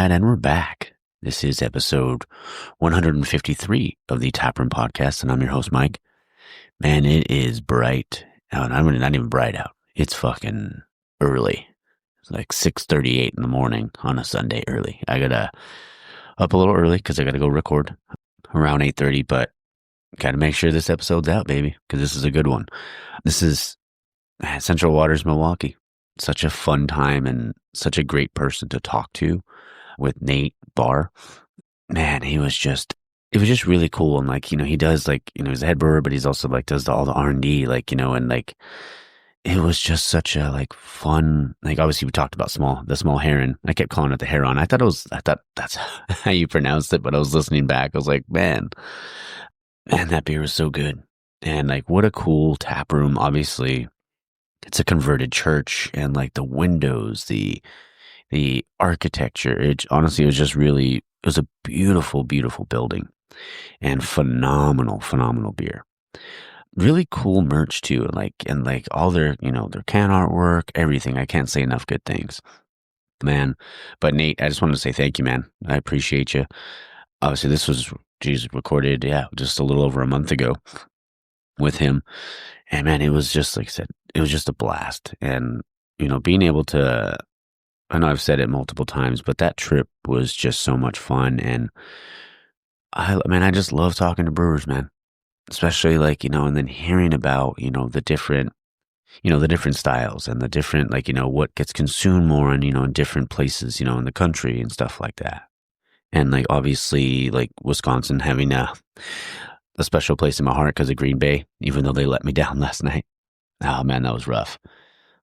right, and we're back. This is episode 153 of the Taproom podcast, and I'm your host, Mike. Man, it is bright out. I mean, not even bright out. It's fucking early. It's like 6:38 in the morning on a Sunday early. I gotta up a little early because I gotta go record around 8:30, but gotta make sure this episode's out, baby, because this is a good one. This is Central Waters Milwaukee. Such a fun time and such a great person to talk to with Nate Bahr. Man, it was just really cool. And he does he's a head brewer, but he's also does all the R&D, and it was just such a fun, obviously we talked about the Small Heron. I kept calling it the Heron. I thought that's how you pronounced it, but I was listening back. I was like, man, that beer was so good. And what a cool tap room. Obviously it's a converted church, and the windows, the architecture, it was a beautiful, beautiful building and phenomenal beer. Really cool merch too. And all their can artwork, everything. I can't say enough good things, man. But Nate, I just wanted to say thank you, man. I appreciate you. Obviously this was recorded, just a little over a month ago with him. And man, it was just, like I said, it was just a blast. And, being able to, I know I've said it multiple times, but that trip was just so much fun. And I just love talking to brewers, man, especially and then hearing about, the different styles and the different, what gets consumed more in, in different places, in the country and stuff like that. And obviously Wisconsin having a special place in my heart because of Green Bay, even though they let me down last night. Oh man, that was rough.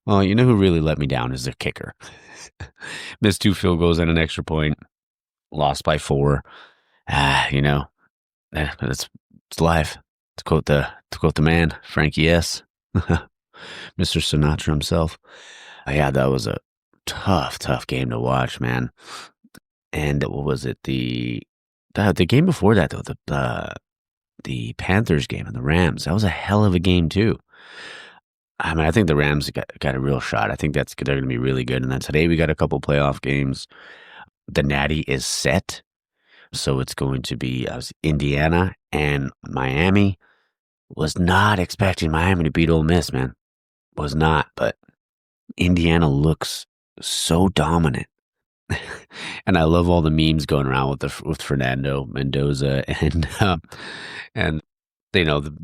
Well, who really let me down is their kicker. Missed 2 field goals and an extra point. Lost by 4. It's life. To quote the man, Frankie S. Mr. Sinatra himself. That was a tough game to watch, man. And what was it? The game before that, though, the Panthers game and the Rams, that was a hell of a game too. I think the Rams got a real shot. I think they're going to be really good. And then today we got a couple playoff games. The Natty is set. So it's going to be Indiana and Miami. Was not expecting Miami to beat Ole Miss, man. Was not. But Indiana looks so dominant. And I love all the memes going around with Fernando Mendoza and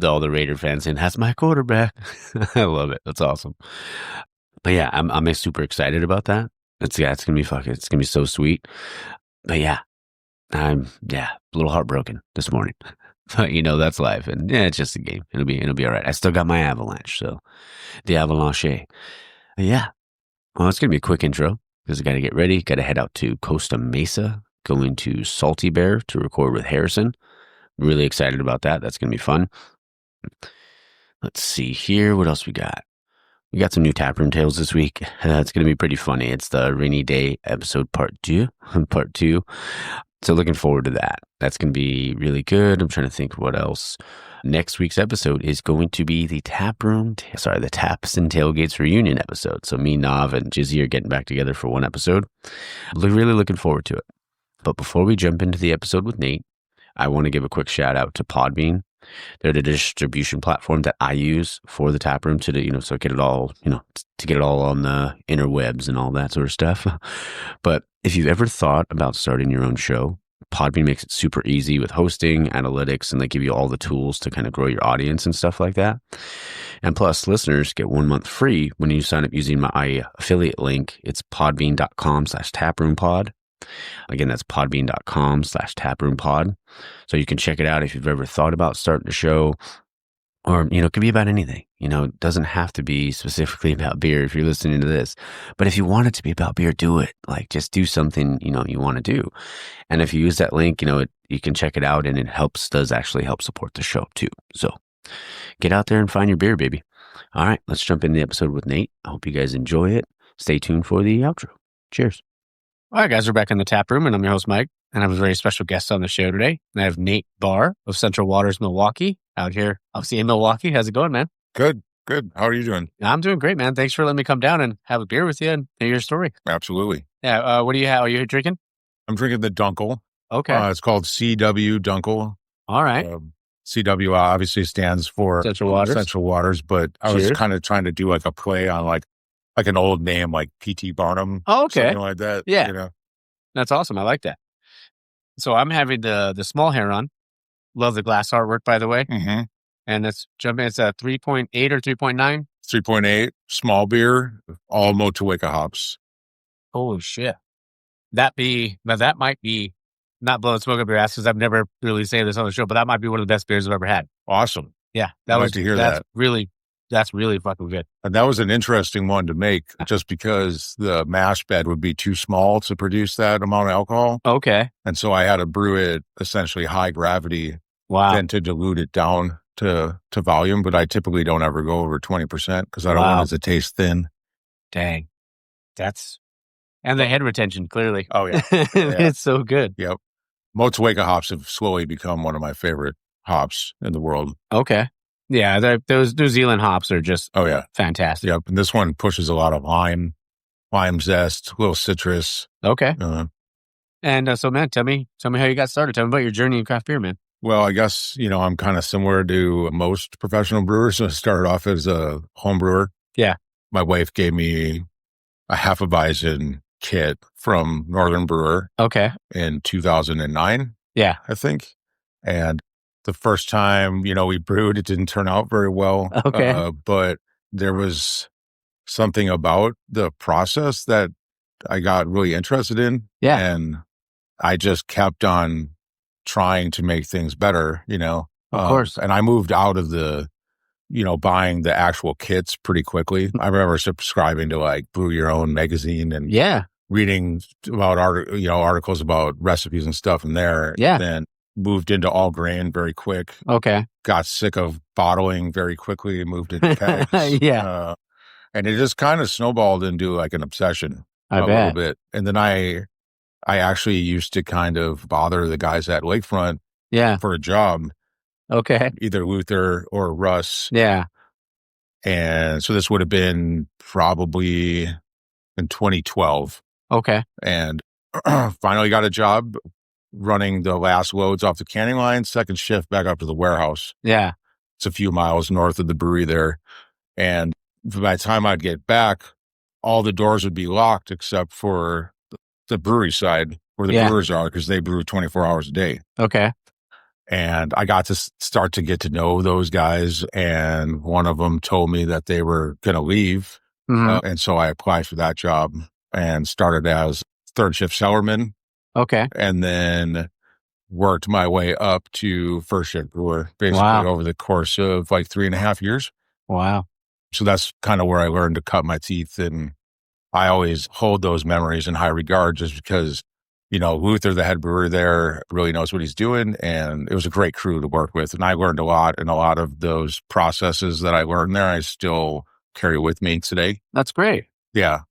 all the Raider fans saying, "That's my quarterback." I love it. That's awesome. But yeah, I'm super excited about that. It's gonna be it's gonna be so sweet. But yeah, I'm a little heartbroken this morning. But that's life, and it's just a game. It'll be all right. I still got my Avalanche, so the Avalanche. Yeah. Well, it's gonna be a quick intro because I got to get ready. Got to head out to Costa Mesa, going to Salty Bear to record with Harrison. Really excited about that. That's going to be fun. Let's see here. What else we got? We got some new Taproom tales this week. That's going to be pretty funny. It's the Rainy Day episode part 2. So looking forward to that. That's going to be really good. I'm trying to think what else. Next week's episode is going to be the Taps and Tailgates reunion episode. So me, Nav, and Jizzy are getting back together for one episode. Really looking forward to it. But before we jump into the episode with Nate, I want to give a quick shout out to Podbean. They're the distribution platform that I use for the Taproom to, so get it all, to get it all on the interwebs and all that sort of stuff. But if you've ever thought about starting your own show, Podbean makes it super easy with hosting, analytics, and they give you all the tools to kind of grow your audience and stuff like that. And plus, listeners get 1 month free when you sign up using my affiliate link. It's podbean.com/taproompod. Again, that's podbean.com/taproompod. So you can check it out if you've ever thought about starting a show, or, it could be about anything. It doesn't have to be specifically about beer if you're listening to this. But if you want it to be about beer, do it. Just do something, you want to do. And if you use that link, you can check it out, and it does actually help support the show too. So get out there and find your beer, baby. All right, let's jump into the episode with Nate. I hope you guys enjoy it. Stay tuned for the outro. Cheers. All right, guys, we're back in the tap room, and I'm your host, Mike, and I have a very special guest on the show today. And I have Nate Bahr of Central Waters Milwaukee out here, obviously in Milwaukee. How's it going, man? Good. How are you doing? I'm doing great, man. Thanks for letting me come down and have a beer with you and hear your story. Absolutely. Yeah. What do you have? Are you drinking? I'm drinking the Dunkel. Okay. It's called CW Dunkel. All right. CW obviously stands for Central Waters. Central Waters, but I was Cheers. kind of trying to do like a play on like an old name like P.T. Barnum. Oh, okay. Something like that. Yeah. You know? That's awesome. I like that. So I'm having the Small Heron. Love the glass artwork, by the way. Mm-hmm. And it's jumping. It's a 3.8 or 3.9. 3.8 small beer, all Motueka hops. Holy shit. That might be not blowing smoke up your ass because I've never really said this on the show, but that might be one of the best beers I've ever had. Awesome. Yeah. I'd like to hear that. That's really fucking good. And that was an interesting one to make just because the mash bed would be too small to produce that amount of alcohol. Okay. And so I had to brew it essentially high gravity, then to dilute it down to volume. But I typically don't ever go over 20% because I don't want it to taste thin. Dang. And the head retention, clearly. Oh, yeah. It's so good. Yep. Motueka hops have slowly become one of my favorite hops in the world. Okay. Yeah, those New Zealand hops are just fantastic. Yep. And this one pushes a lot of lime zest, a little citrus. Okay. And so, man, tell me how you got started. Tell me about your journey in craft beer, man. Well, I guess, I'm kind of similar to most professional brewers. I started off as a home brewer. Yeah. My wife gave me a half a Weizen kit from Northern Brewer. Okay. In 2009. Yeah. I think. And the first time, we brewed, it didn't turn out very well. Okay. But there was something about the process that I got really interested in. Yeah. And I just kept on trying to make things better, Of course. And I moved out of the, buying the actual kits pretty quickly. I remember subscribing to like Brew Your Own magazine and reading about articles about recipes and stuff in there. Yeah. Then moved into all grain very quick. Okay. Got sick of bottling very quickly and moved into kegs. Yeah. And it just kind of snowballed into like an obsession a little bit. And then I actually used to kind of bother the guys at Lakefront for a job. Okay. Either Luther or Russ. Yeah. And so this would have been probably in 2012. Okay. And finally got a job running the last loads off the canning line, second shift back up to the warehouse. Yeah. It's a few miles north of the brewery there. And by the time I'd get back, all the doors would be locked except for the brewery side where the brewers are because they brew 24 hours a day. Okay. And I got to start to get to know those guys. And one of them told me that they were going to leave. Mm-hmm. And so I applied for that job and started as third shift cellarman. Okay. And then worked my way up to first shift brewer basically over the course of like 3.5 years. Wow. So that's kind of where I learned to cut my teeth. And I always hold those memories in high regard just because, Luther, the head brewer there, really knows what he's doing. And it was a great crew to work with. And I learned a lot. And a lot of those processes that I learned there, I still carry with me today. That's great. Yeah.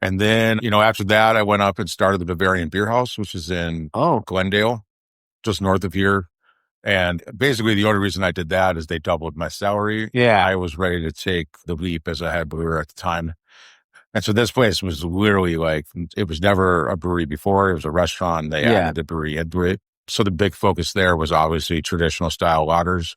And then, after that, I went up and started the Bavarian Beer House, which is in Glendale, just north of here. And basically the only reason I did that is they doubled my salary. Yeah. I was ready to take the leap as a head brewer at the time. And so this place was literally like, it was never a brewery before. It was a restaurant. They added a brewery into it. So the big focus there was obviously traditional style lagers.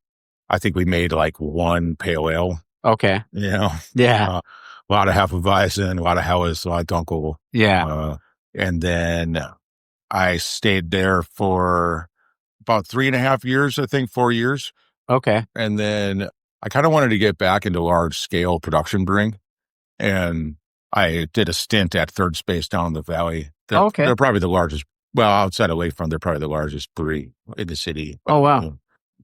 I think we made like one pale ale. Okay. Yeah. A lot of Hefeweizen, a lot of Helles, a lot of Dunkel. Yeah. And then I stayed there for about 3.5 years, I think 4 years. Okay. And then I kind of wanted to get back into large scale production brewing. And I did a stint at Third Space down in the valley. They're probably the largest, outside of Lakefront, they're probably the largest brewery in the city. Oh, wow.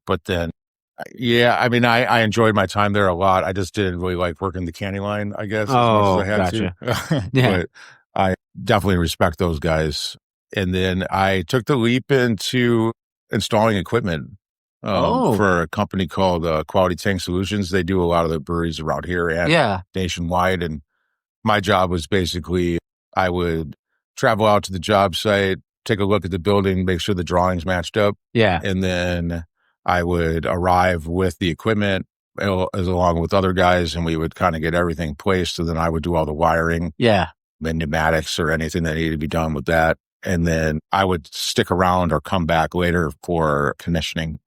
But then, I enjoyed my time there a lot. I just didn't really like working the canning line, I guess, as much as I had to. But I definitely respect those guys. And then I took the leap into installing equipment for a company called Quality Tank Solutions. They do a lot of the breweries around here and nationwide. And my job was basically I would travel out to the job site, take a look at the building, make sure the drawings matched up. Yeah. And then I would arrive with the equipment as along with other guys, and we would kind of get everything placed. So then I would do all the wiring. Yeah. And pneumatics or anything that needed to be done with that. And then I would stick around or come back later for commissioning.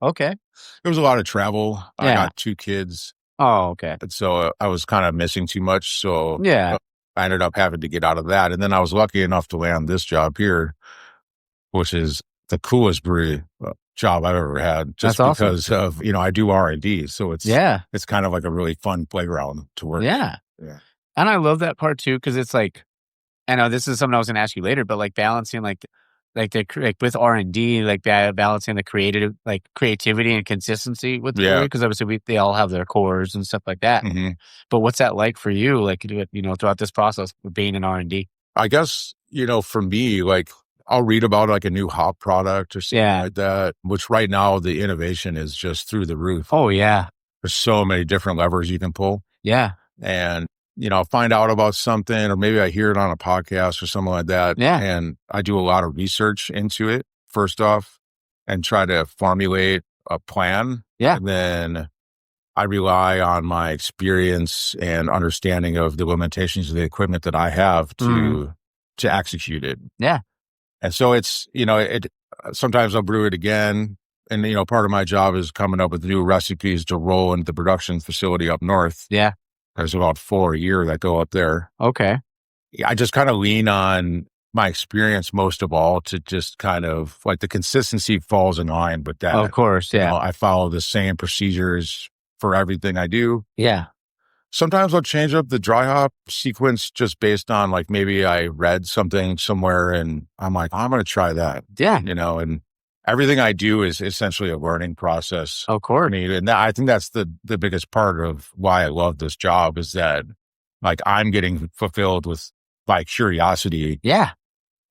Okay. There was a lot of travel. I got 2 kids. Oh, okay. And so I was kind of missing too much. So yeah, I ended up having to get out of that. And then I was lucky enough to land this job here, which is the coolest brewery job I've ever had. Just That's because of, I do R&D. So it's kind of like a really fun playground to work. Yeah. And I love that part too, because it's like, I know this is something I was going to ask you later, but like balancing like with R&D, like balancing the creativity and consistency with the brewery, because obviously they all have their cores and stuff like that. Mm-hmm. But what's that like for you, like, throughout this process of being in R&D? I guess, for me, like I'll read about like a new hop product or something like that, which right now the innovation is just through the roof. Oh, yeah. There's so many different levers you can pull. Yeah. And find out about something, or maybe I hear it on a podcast or something like that. Yeah. And I do a lot of research into it first off and try to formulate a plan. Yeah. And then I rely on my experience and understanding of the limitations of the equipment that I have to execute it. Yeah. And so it's, sometimes I'll brew it again. And, part of my job is coming up with new recipes to roll into the production facility up north. Yeah. There's about 4 a year that go up there. Okay. I just kind of lean on my experience most of all to just kind of like the consistency falls in line with that. Of course. Yeah. I follow the same procedures for everything I do. Yeah. Sometimes I'll change up the dry hop sequence just based on like maybe I read something somewhere and I'm like, I'm going to try that. Yeah. And everything I do is essentially a learning process. Of course. And I think that's the biggest part of why I love this job is that like I'm getting fulfilled with by curiosity. Yeah.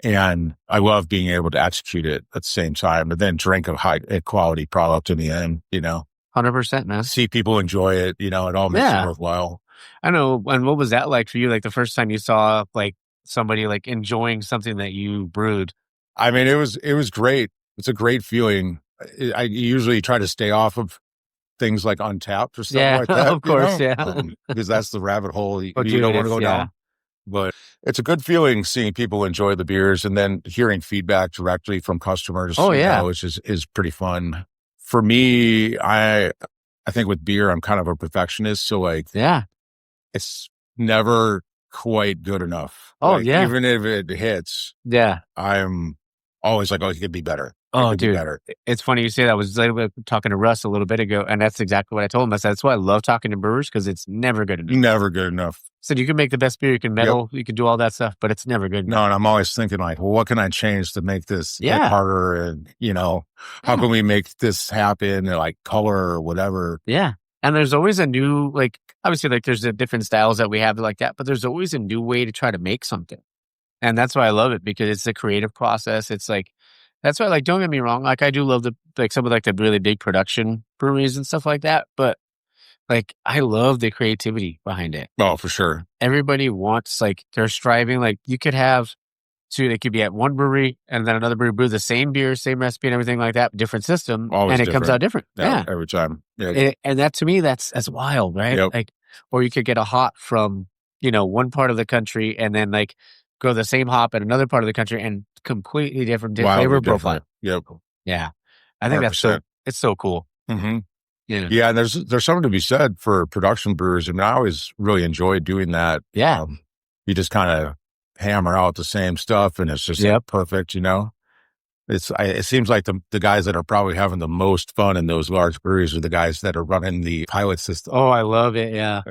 And I love being able to execute it at the same time, but then drink a high quality product in the end, 100%, man. See people enjoy it, it all makes it worthwhile. I know. And what was that like for you? Like the first time you saw like somebody like enjoying something that you brewed? I mean, it was great. It's a great feeling. I usually try to stay off of things like Untapped or something like that. Of course, because that's the rabbit hole you don't want to go down. But it's a good feeling seeing people enjoy the beers and then hearing feedback directly from customers. Which is pretty fun. For me, I think with beer, I'm kind of a perfectionist. So like, it's never quite good enough. Even if it hits, I'm always like, it could be better. Oh, dude, it's funny you say that. I was talking to Russ a little bit ago, and that's exactly what I told him. I said, that's why I love talking to brewers, because it's never good enough. Never good enough. So you can make the best beer, you can metal, you can do all that stuff, but it's never good enough. No, and I'm always thinking like, well, what can I change to make this hit harder? And, how can we make this happen? Or like color or whatever. Yeah. And there's always a new, like, obviously, like there's the different styles that we have like that, but there's always a new way to try to make something. And that's why I love it, because it's a creative process. It's like, that's why, like, don't get me wrong. Like, I do love some of like the really big production breweries and stuff like that. But like, I love the creativity behind it. Oh, for sure. Everybody wants, like, they're striving. Like, you could have they could be at one brewery and then another brewery brew the same beer, same recipe and everything like that, different system. Always and it comes out different. Yeah. Every time. Yeah. And that to me, that's wild, right? Yep. Like, or you could get a hop from, one part of the country and then like go the same hop in another part of the country and completely different flavor profile. Yep. Yeah. I think 100%. It's so cool. Mm-hmm. Yeah. Yeah. And there's something to be said for production brewers. I mean, I always really enjoyed doing that. Yeah. You just kind of hammer out the same stuff and it's just perfect, It seems like the guys that are probably having the most fun in those large breweries are the guys that are running the pilot system. Oh, I love it. Yeah.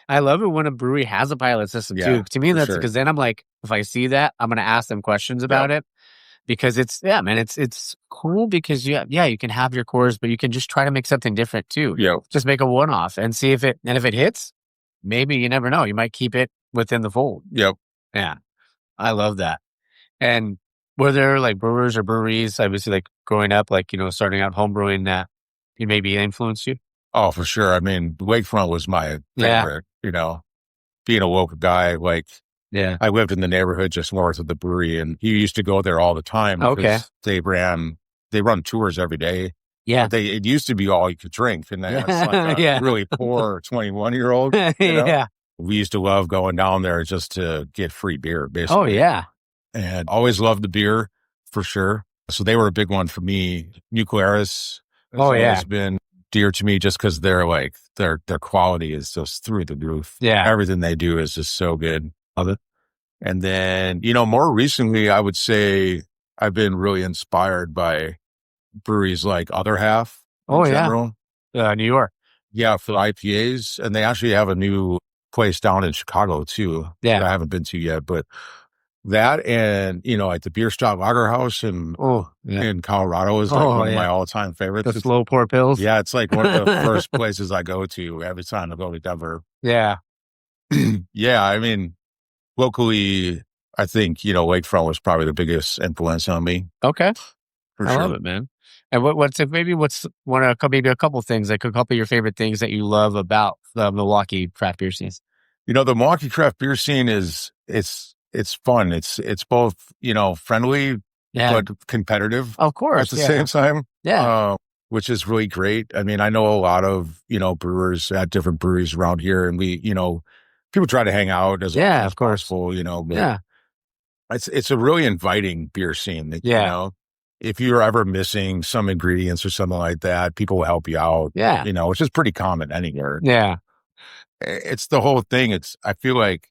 I love it when a brewery has a pilot system too. To me, that's because then I'm like, if I see that, I'm going to ask them questions about it, because it's cool because you can have your cores, but you can just try to make something different too. Yeah. Just make a one-off and see if it hits, maybe you never know. You might keep it within the fold. Yep. Yeah. I love that. And were there like brewers or breweries, obviously, like growing up, like, starting out homebrewing that maybe influenced you? Oh, for sure. I mean, Lakefront was my favorite, being a local guy. Like, I lived in the neighborhood just north of the brewery and you used to go there all the time. Okay. They run tours every day. Yeah. It used to be all you could drink. And that's like a really poor 21-year-old. Yeah. We used to love going down there just to get free beer, basically. Oh, yeah. and always loved the beer for sure. So they were a big one for me. Nuclearis has always been dear to me just because they're like, their quality is just through the roof. Yeah. Everything they do is just so good. Love it. And then, more recently, I would say I've been really inspired by breweries like Other Half. Oh, yeah. New York. Yeah, for IPAs. And they actually have a new place down in Chicago too. Yeah. That I haven't been to yet, but that and, like the Beer Stop Lager House in Colorado is like one of my all-time favorites. The slow pour pills. Yeah, it's like one of the first places I go to every time I go to Denver. Yeah. Yeah, I mean, locally, I think, Lakefront was probably the biggest influence on me. Okay. I love it, man. And what's maybe a couple things, like a couple of your favorite things that you love about the Milwaukee craft beer scene? The Milwaukee craft beer scene it's fun. It's both, friendly, but competitive. Of course. At the same time. Yeah. Which is really great. I mean, I know a lot of, brewers at different breweries around here, and we, people try to hang out as often as possible, but it's a really inviting beer scene. That, if you're ever missing some ingredients or something like that, people will help you out. Yeah. Which is pretty common anywhere. Yeah. It's the whole thing. I feel like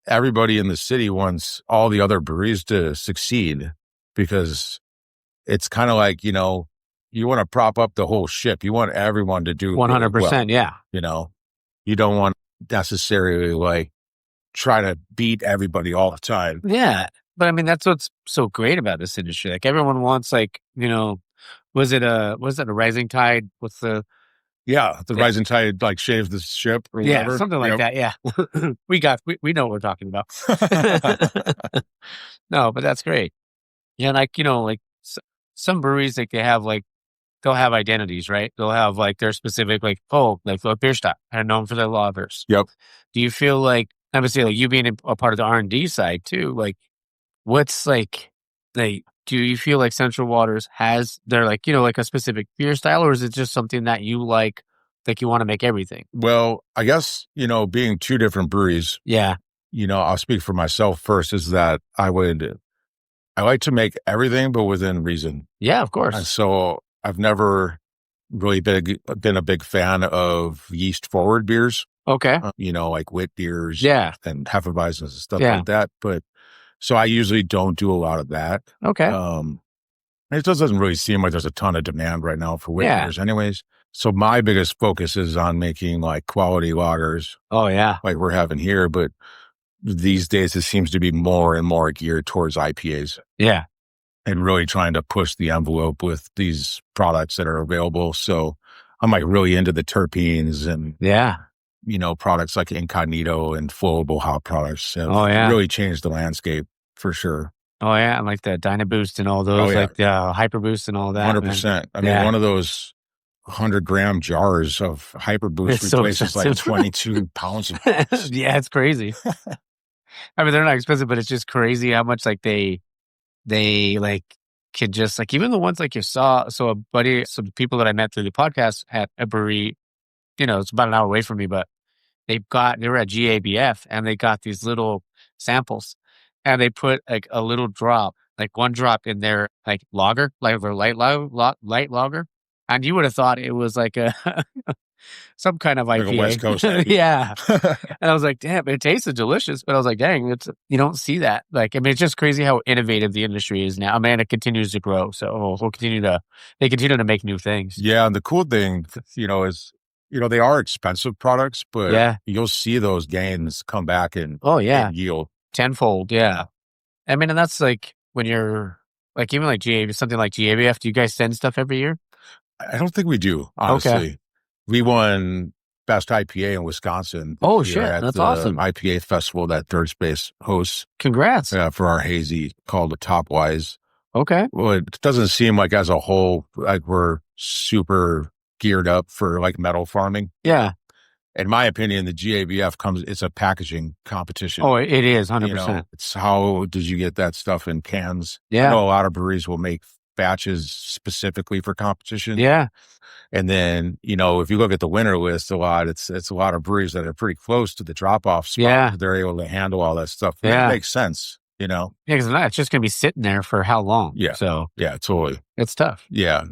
everybody in the city wants all the other breweries to succeed, because it's kind of like, you want to prop up the whole ship. You want everyone to do 100%. Really well. Yeah. You don't want necessarily like try to beat everybody all the time. Yeah. But I mean, that's what's so great about this industry. Like everyone wants, like, was it a rising tide? What's the rising tide like shaves the ship or yeah, whatever. Something like that. Yeah. we know what we're talking about. No, but that's great. Yeah. Like, like some breweries, like they'll have identities, right? They'll have like their specific, like Beer Stop, and known for their lagers. Yep. Do you feel like, obviously, like you being a part of the R&D side too, like what's like, do you feel like Central Waters has their like a specific beer style, or is it just something that you like you want to make everything? Well, I guess, being two different breweries. Yeah. I'll speak for myself first, is that I like to make everything, but within reason. Yeah, of course. And so I've never really been a big fan of yeast-forward beers. Okay. Like wit beers. Yeah. And Hefeweizens and stuff like that. But so I usually don't do a lot of that. Okay. It just doesn't really seem like there's a ton of demand right now for wit beers anyways. So my biggest focus is on making like quality lagers. Oh, yeah. Like we're having here, but these days it seems to be more and more geared towards IPAs. Yeah. And really trying to push the envelope with these products that are available. So I'm like really into the terpenes and products like Incognito and flowable hop products have really changed the landscape for sure. Oh yeah, and like the Dynaboost and all those, like the Hyper Boost and all that. 100%. I mean, one of those 100-gram jars of Hyper Boost replaces like 22 pounds of yeah, it's crazy. I mean, they're not expensive, but it's just crazy how much like they like could just like, even the ones like you saw. So some people that I met through the podcast at a brewery, it's about an hour away from me, but they were at GABF and they got these little samples and they put like a little drop, like one drop in their like lager, like their light lager. And you would have thought it was like some kind of IPA. Like a West Coast IPA. Yeah. And I was like, damn, it tasted delicious. But I was like, dang, you don't see that. Like, I mean, it's just crazy how innovative the industry is now. I mean, it continues to grow. So they continue to make new things. Yeah. And the cool thing, is, they are expensive products, but you'll see those gains come back and yield tenfold. Yeah. I mean, and that's like when you're like, even like something like GABF, do you guys send stuff every year? I don't think we do, honestly. Okay. We won Best IPA in Wisconsin. Oh, shit. That's awesome. IPA festival that Third Space hosts. Congrats. For our hazy called the Topwise. Okay. Well, it doesn't seem like as a whole, like we're super geared up for like metal farming. Yeah. In my opinion, the GABF it's a packaging competition. Oh, it is 100%. It's how did you get that stuff in cans? Yeah. I know a lot of breweries will make batches specifically for competition. Yeah. And then, if you look at the winner list a lot, it's a lot of breweries that are pretty close to the drop-off spot. Yeah. They're able to handle all that stuff. Yeah. It makes sense. Yeah, because it's just going to be sitting there for how long? Yeah. So yeah, totally. It's tough. Yeah.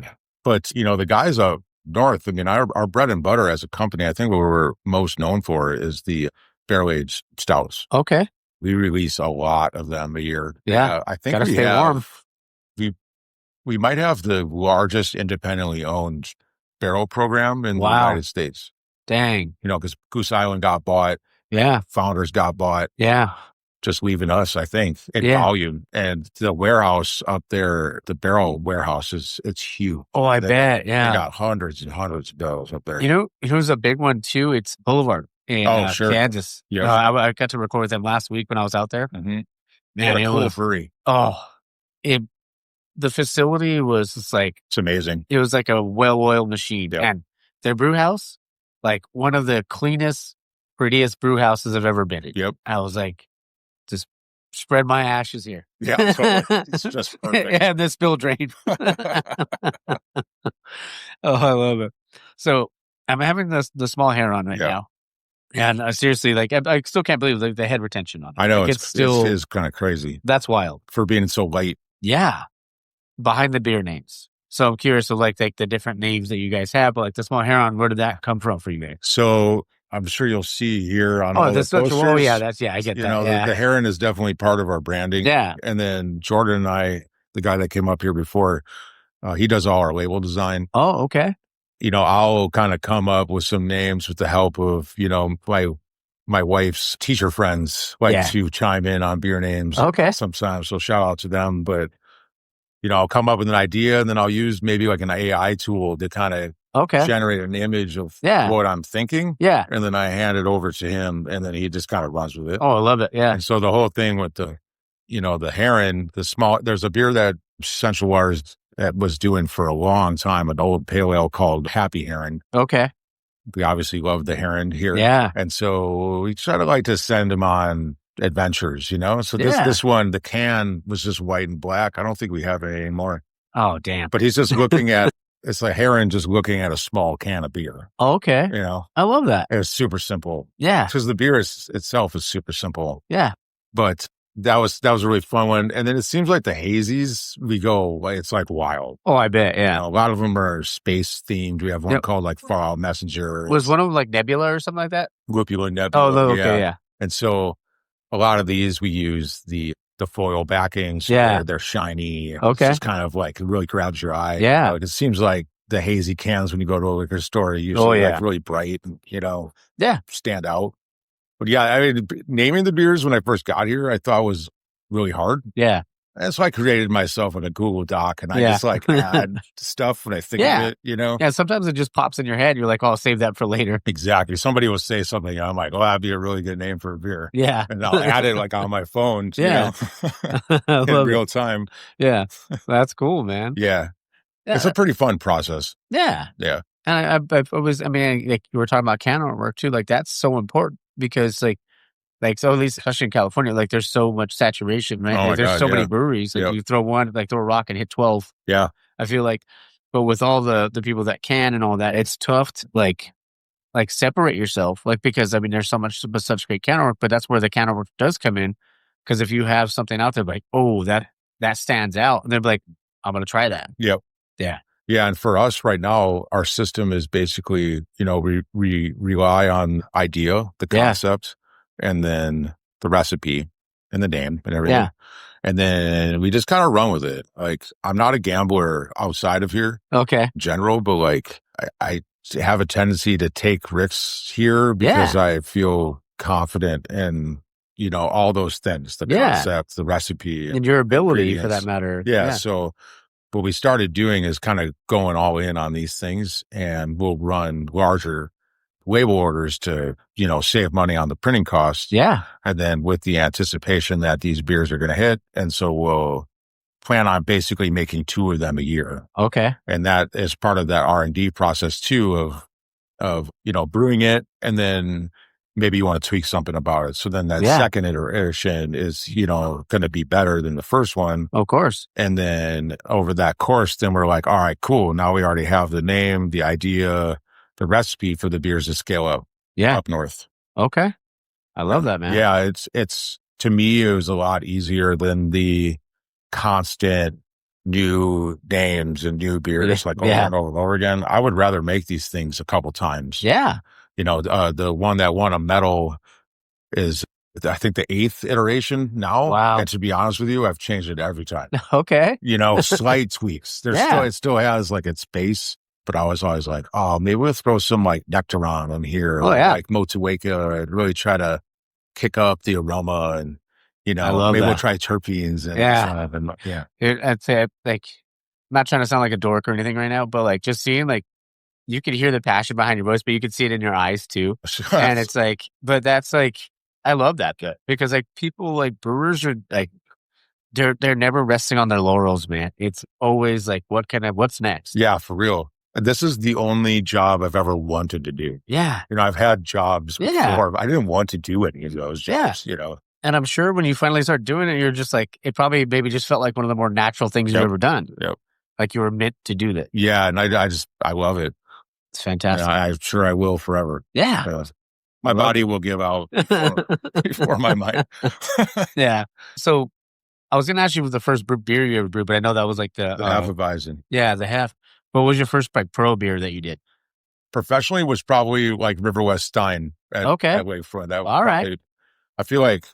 But, the guys up north, I mean, our bread and butter as a company, I think what we're most known for is the barrel-aged stouts. Okay. We release a lot of them a year. Yeah. I think gotta stay warm. We might have the largest independently owned barrel program in the United States. Dang. Because Goose Island got bought. Yeah. Founders got bought. Yeah. Just leaving us, I think, in volume. And the warehouse up there, the barrel warehouse it's huge. Oh, I bet. Yeah. They got hundreds and hundreds of barrels up there. Who's a big one too? It's Boulevard in Kansas. Yeah. I got to record with them last week when I was out there. Mm-hmm. Man, it was brewery. The facility was just like, it's amazing. It was like a well-oiled machine. Yep. And their brew house, like one of the cleanest, prettiest brew houses I've ever been in. Yep. I was like, just spread my ashes here. Yeah, totally. It's just perfect. And the spill drain. Oh, I love it. So I'm having the Small Heron right now. And seriously, like I still can't believe the head retention on it. I know, like, it's still is kind of crazy. That's wild. For being so light. Yeah. Behind the beer names. So I'm curious of like the different names that you guys have, but like the Small Heron, where did that come from for you guys? So I'm sure you'll see here on all the posters. Oh, yeah, I get that. The Heron is definitely part of our branding. Yeah. And then Jordan and I, the guy that came up here before, he does all our label design. Oh, okay. I'll kind of come up with some names with the help of, my wife's teacher friends to chime in on beer names. Okay. Sometimes, so shout out to them. But, I'll come up with an idea and then I'll use maybe like an AI tool to kind of generate an image of what I'm thinking. Yeah. And then I hand it over to him and then he just kind of runs with it. Oh, I love it. Yeah. And so the whole thing with the Heron, there's a beer that Central Waters that was doing for a long time, an old pale ale called Happy Heron. Okay. We obviously love the Heron here. Yeah. And so we try to like to send them on adventures, So this one, the can was just white and black. I don't think we have it anymore. Oh, damn. But he's just looking at, it's like Heron just looking at a small can of beer. Oh, okay. I love that. It's super simple. Yeah. Because the beer itself is super simple. Yeah. But that was a really fun one. And then it seems like the hazies, it's like wild. Oh, I bet. Yeah. A lot of them are space themed. We have one called like Far Out Messenger. Was one of them like Nebula or something like that? Lupula Nebula. Oh, okay. Yeah. And so a lot of these, we use the foil backings. Yeah. They're shiny. Okay. It's just kind of like, it really grabs your eye. Yeah. It seems like the hazy cans when you go to a liquor store are usually like really bright and, stand out. But yeah, I mean, naming the beers when I first got here, I thought was really hard. Yeah. And so I created myself like a Google Doc and I just like add stuff when I think of it, Yeah, sometimes it just pops in your head. You're like, oh, I'll save that for later. Exactly. Somebody will say something. And I'm like, oh, that'd be a really good name for a beer. Yeah. And I'll add it like on my phone, in real time. Yeah. That's cool, man. Yeah. It's a pretty fun process. Yeah. Yeah. And like you were talking about can artwork too. Like that's so important because so at least especially in California, like there's so much saturation, right? Oh like, there's so many breweries. Like Yep. you throw a rock and hit 12. Yeah. I feel like, but with all the people that can and all that, it's tough to like separate yourself. Like, because I mean, there's such great can artwork, but that's where the can artwork does come in. Because if you have something out there like, oh, that stands out, and they're like, I'm going to try that. Yep. Yeah. Yeah. And for us right now, our system is basically, we rely on idea, the concept, and then the recipe and the name and everything. Yeah. And then we just kind of run with it. Like, I'm not a gambler outside of here. Okay. In general, but like, I have a tendency to take risks here because I feel confident in, all those things, the concept, the recipe. And your ability for that matter. Yeah. So what we started doing is kind of going all in on these things, and we'll run larger label orders to, save money on the printing costs. Yeah. And then with the anticipation that these beers are going to hit. And so we'll plan on basically making 2 of them a year. Okay. And that is part of that R&D process too of, brewing it. And then maybe you want to tweak something about it. So then that second iteration is, going to be better than the first one. Of course. And then over that course, then we're like, all right, cool. Now we already have the name, the idea, the recipe for the beers to scale up. Yeah. Up north. Okay. I love that, man. Yeah. It's to me, it was a lot easier than the constant new names and new beers like over and over and over again. I would rather make these things a couple times. Yeah. The one that won a medal is, I think, the 8th iteration now. Wow. And to be honest with you, I've changed it every time. Okay. Slight tweaks. It still has like its base, but I was always like, oh, maybe we'll throw some like Nectaron in here, like Motueka, and really try to kick up the aroma, and maybe we'll try terpenes and stuff. And I'd say, like, I'm not trying to sound like a dork or anything right now, but like just seeing, like, you could hear the passion behind your voice, but you could see it in your eyes too. And it's like, but that's like, I love that bit, because like people, like brewers are like, they're never resting on their laurels, man. It's always like, what's next? Yeah, for real. This is the only job I've ever wanted to do. Yeah. I've had jobs before, but I didn't want to do any of those jobs, And I'm sure when you finally start doing it, you're just like, it probably maybe just felt like one of the more natural things you've ever done. Yep. Like you were meant to do that. Yeah. And I love it. It's fantastic. I'm sure I will forever. Yeah. My body will give out before my mind. Yeah. So I was going to ask you what the first beer you ever brewed, but I know that was like the Hefeweizen. Yeah, the Hef. What was your first like pro beer that you did? Professionally was probably like River West Stein at Lakefront. All right. I feel like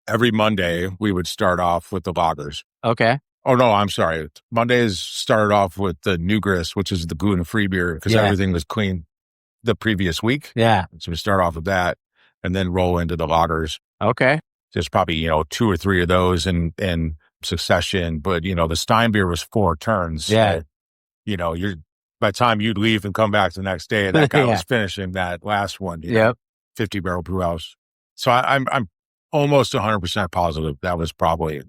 every Monday we would start off with the lagers. Okay. Oh, no, I'm sorry. Mondays started off with the Nugris, which is the gluten-free beer, because everything was clean the previous week. Yeah. So we start off with that and then roll into the lagers. Okay. There's probably, 2 or 3 of those in succession. But, the Stein beer was 4 turns. Yeah. You're by the time you'd leave and come back the next day, that guy was finishing that last one. 50 barrel brew house. So I'm almost 100% positive that was probably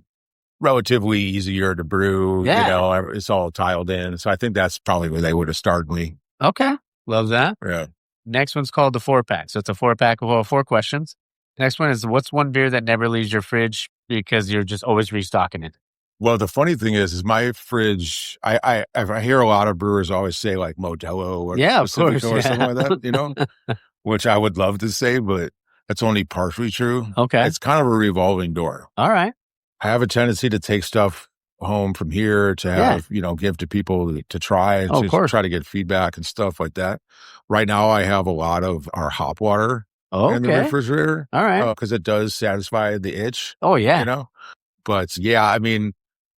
relatively easier to brew. It's all tiled in. So I think that's probably where they would have started me. Okay. Love that. Yeah. Next one's called the 4-pack. So it's a 4-pack of 4 questions. Next one is, what's one beer that never leaves your fridge because you're just always restocking it? Well, the funny thing is my fridge, I hear a lot of brewers always say like Modelo or, of course, or something like that, which I would love to say, but that's only partially true. Okay. It's kind of a revolving door. All right. I have a tendency to take stuff home from here to have, give to people to try, try to get feedback and stuff like that. Right now, I have a lot of our hop water in the refrigerator. All right. Because it does satisfy the itch. Oh, yeah. But I mean,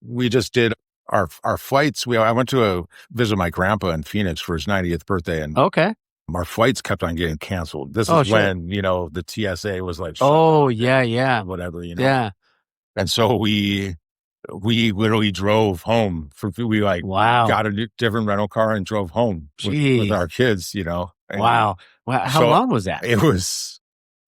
we just did our flights. I went to visit my grandpa in Phoenix for his 90th birthday, and our flights kept on getting canceled. This is when, the TSA was like, whatever, Yeah. And so we literally drove home got a different rental car and drove home with our kids, And wow. How long was that? It was,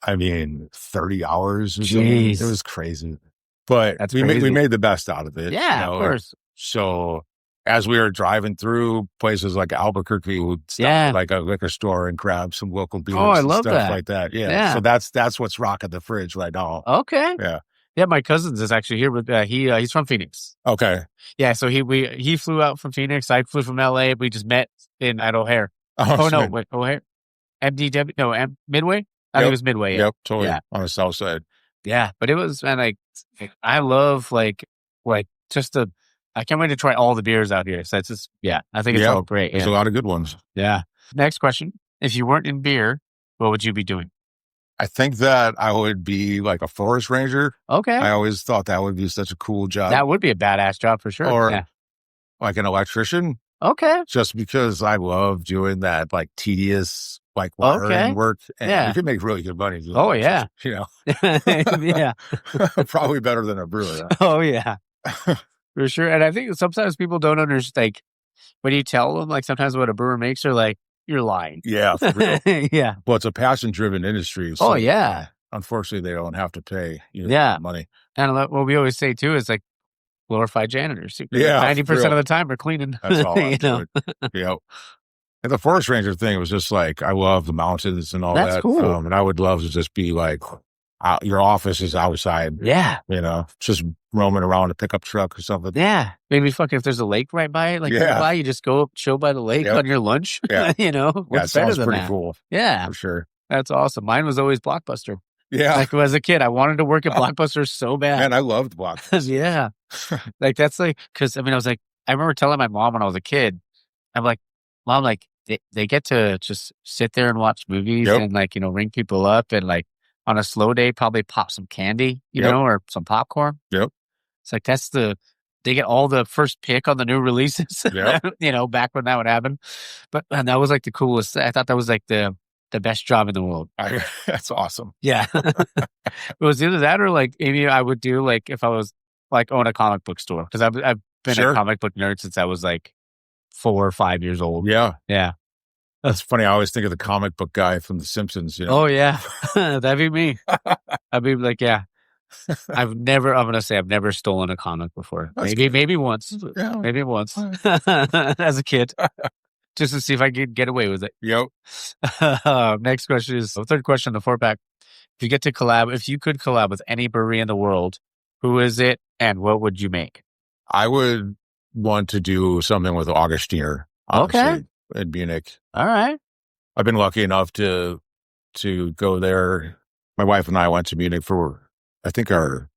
30 hours or something. It was crazy. But we made the best out of it. Yeah, of course. So as we were driving through places like Albuquerque, we'd stop like a liquor store and grab some local beers and stuff like that. Yeah. So that's what's rocking the fridge right now. Okay. Yeah. Yeah, my cousin's is actually here with he's from Phoenix. Okay. Yeah, so he flew out from Phoenix. I flew from LA. We just met at O'Hare. O'Hare. MDW? No, Midway? I think it was Midway. Yep, totally. Yeah. On the south side. Yeah, but it was, man, I love just I can't wait to try all the beers out here. So it's just, I think it's all great. There's a lot of good ones. Yeah. Next question. If you weren't in beer, what would you be doing? I think that I would be like a forest ranger. Okay. I always thought that would be such a cool job. That would be a badass job for sure. Or like an electrician. Okay. Just because I love doing that tedious wiring work. And you can make really good money. Oh, yeah. Yeah. Probably better than a brewer. Huh? Oh, yeah. For sure. And I think sometimes people don't understand, when you tell them, sometimes what a brewer makes, they're like, you're lying. Yeah, for real. Yeah. Well, it's a passion-driven industry. So unfortunately, they don't have to pay money. And what we always say, too, is glorified janitors. Yeah, 90% of the time are cleaning. That's all I'm doing. Yeah. And the forest ranger thing was just I love the mountains and all that. That's cool. And I would love to just be your office is outside. Yeah. Just roaming around a pickup truck or something. Yeah. Maybe if there's a lake right by it, nearby, you just go chill by the lake on your lunch. Yeah. What's better than pretty that? Cool. Yeah. For sure. That's awesome. Mine was always Blockbuster. Yeah. Like as a kid, I wanted to work at Blockbuster so bad. Man, I loved Blockbuster. Yeah. Like that's like, cause I mean, I was like, I remember telling my mom when I was a kid, I'm like, Mom, like they get to just sit there and watch movies and like, ring people up and like on a slow day, probably pop some candy, you know, or some popcorn. Yep. It's like, they get all the first pick on the new releases, back when that would happen. But man, that was like the coolest. I thought that was like the best job in the world. That's awesome. Yeah. It was either that or like maybe I would do like if I was like own a comic book store because I've been a comic book nerd since I was like 4 or 5 years old. Yeah. Yeah. That's funny. I always think of the comic book guy from The Simpsons. Oh, yeah. That'd be me. I'd be like, yeah. I'm going to say I've never stolen a comic before. Maybe once. Yeah. Maybe once as a kid. Just to see if I could get away with it. Yep. Next question is the third question on the 4-pack. If you could collab with any brewery in the world, who is it and what would you make? I would want to do something with Augustiner. Okay. In Munich. All right. I've been lucky enough to go there. My wife and I went to Munich for, I think, our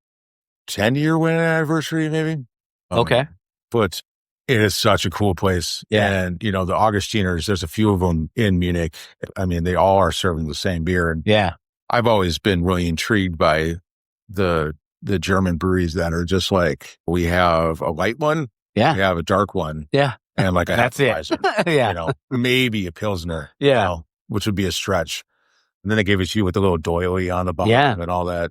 10-year wedding anniversary, maybe. Okay. But it is such a cool place. Yeah. And, the Augustiners, there's a few of them in Munich. I mean, they all are serving the same beer. And yeah. I've always been really intrigued by the German breweries that are just like, we have a light one. Yeah. We have a dark one. Yeah. And like a Hefeweizen. Yeah. Maybe a Pilsner. Yeah. Which would be a stretch. And then they gave it to you with the little doily on the bottom and all that,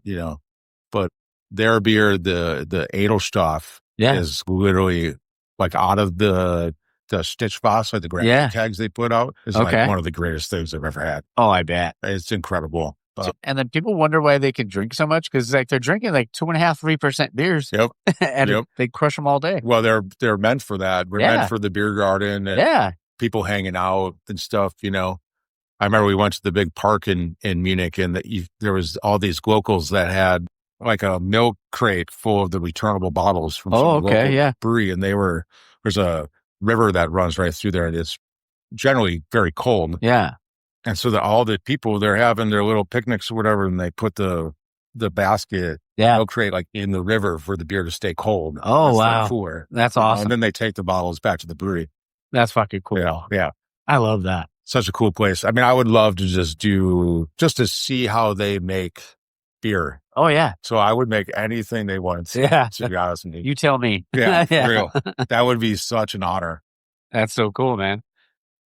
But their beer, the Edelstoff, is literally like out of the Stitchfass, like the grand kegs they put out, is like one of the greatest things I've ever had. Oh, I bet. It's incredible. And then people wonder why they can drink so much because like they're drinking like 2.5%, 3% beers. Yep. And they crush them all day. Well, they're meant for that. We're meant for the beer garden and people hanging out and stuff, I remember we went to the big park in Munich and there was all these locals that had like a milk crate full of the returnable bottles from some local brewery. And there's a river that runs right through there and it's generally very cold. Yeah. And so all the people, they're having their little picnics or whatever, and they put the basket, milk crate, like in the river for the beer to stay cold. Oh, wow. Cooler. That's awesome. And then they take the bottles back to the brewery. That's fucking cool. Yeah. I love that. Such a cool place. I mean, I would love to just to see how they make beer. Oh, yeah. So I would make anything they wanted to be honest with you. You tell me. Yeah, for real. That would be such an honor. That's so cool, man.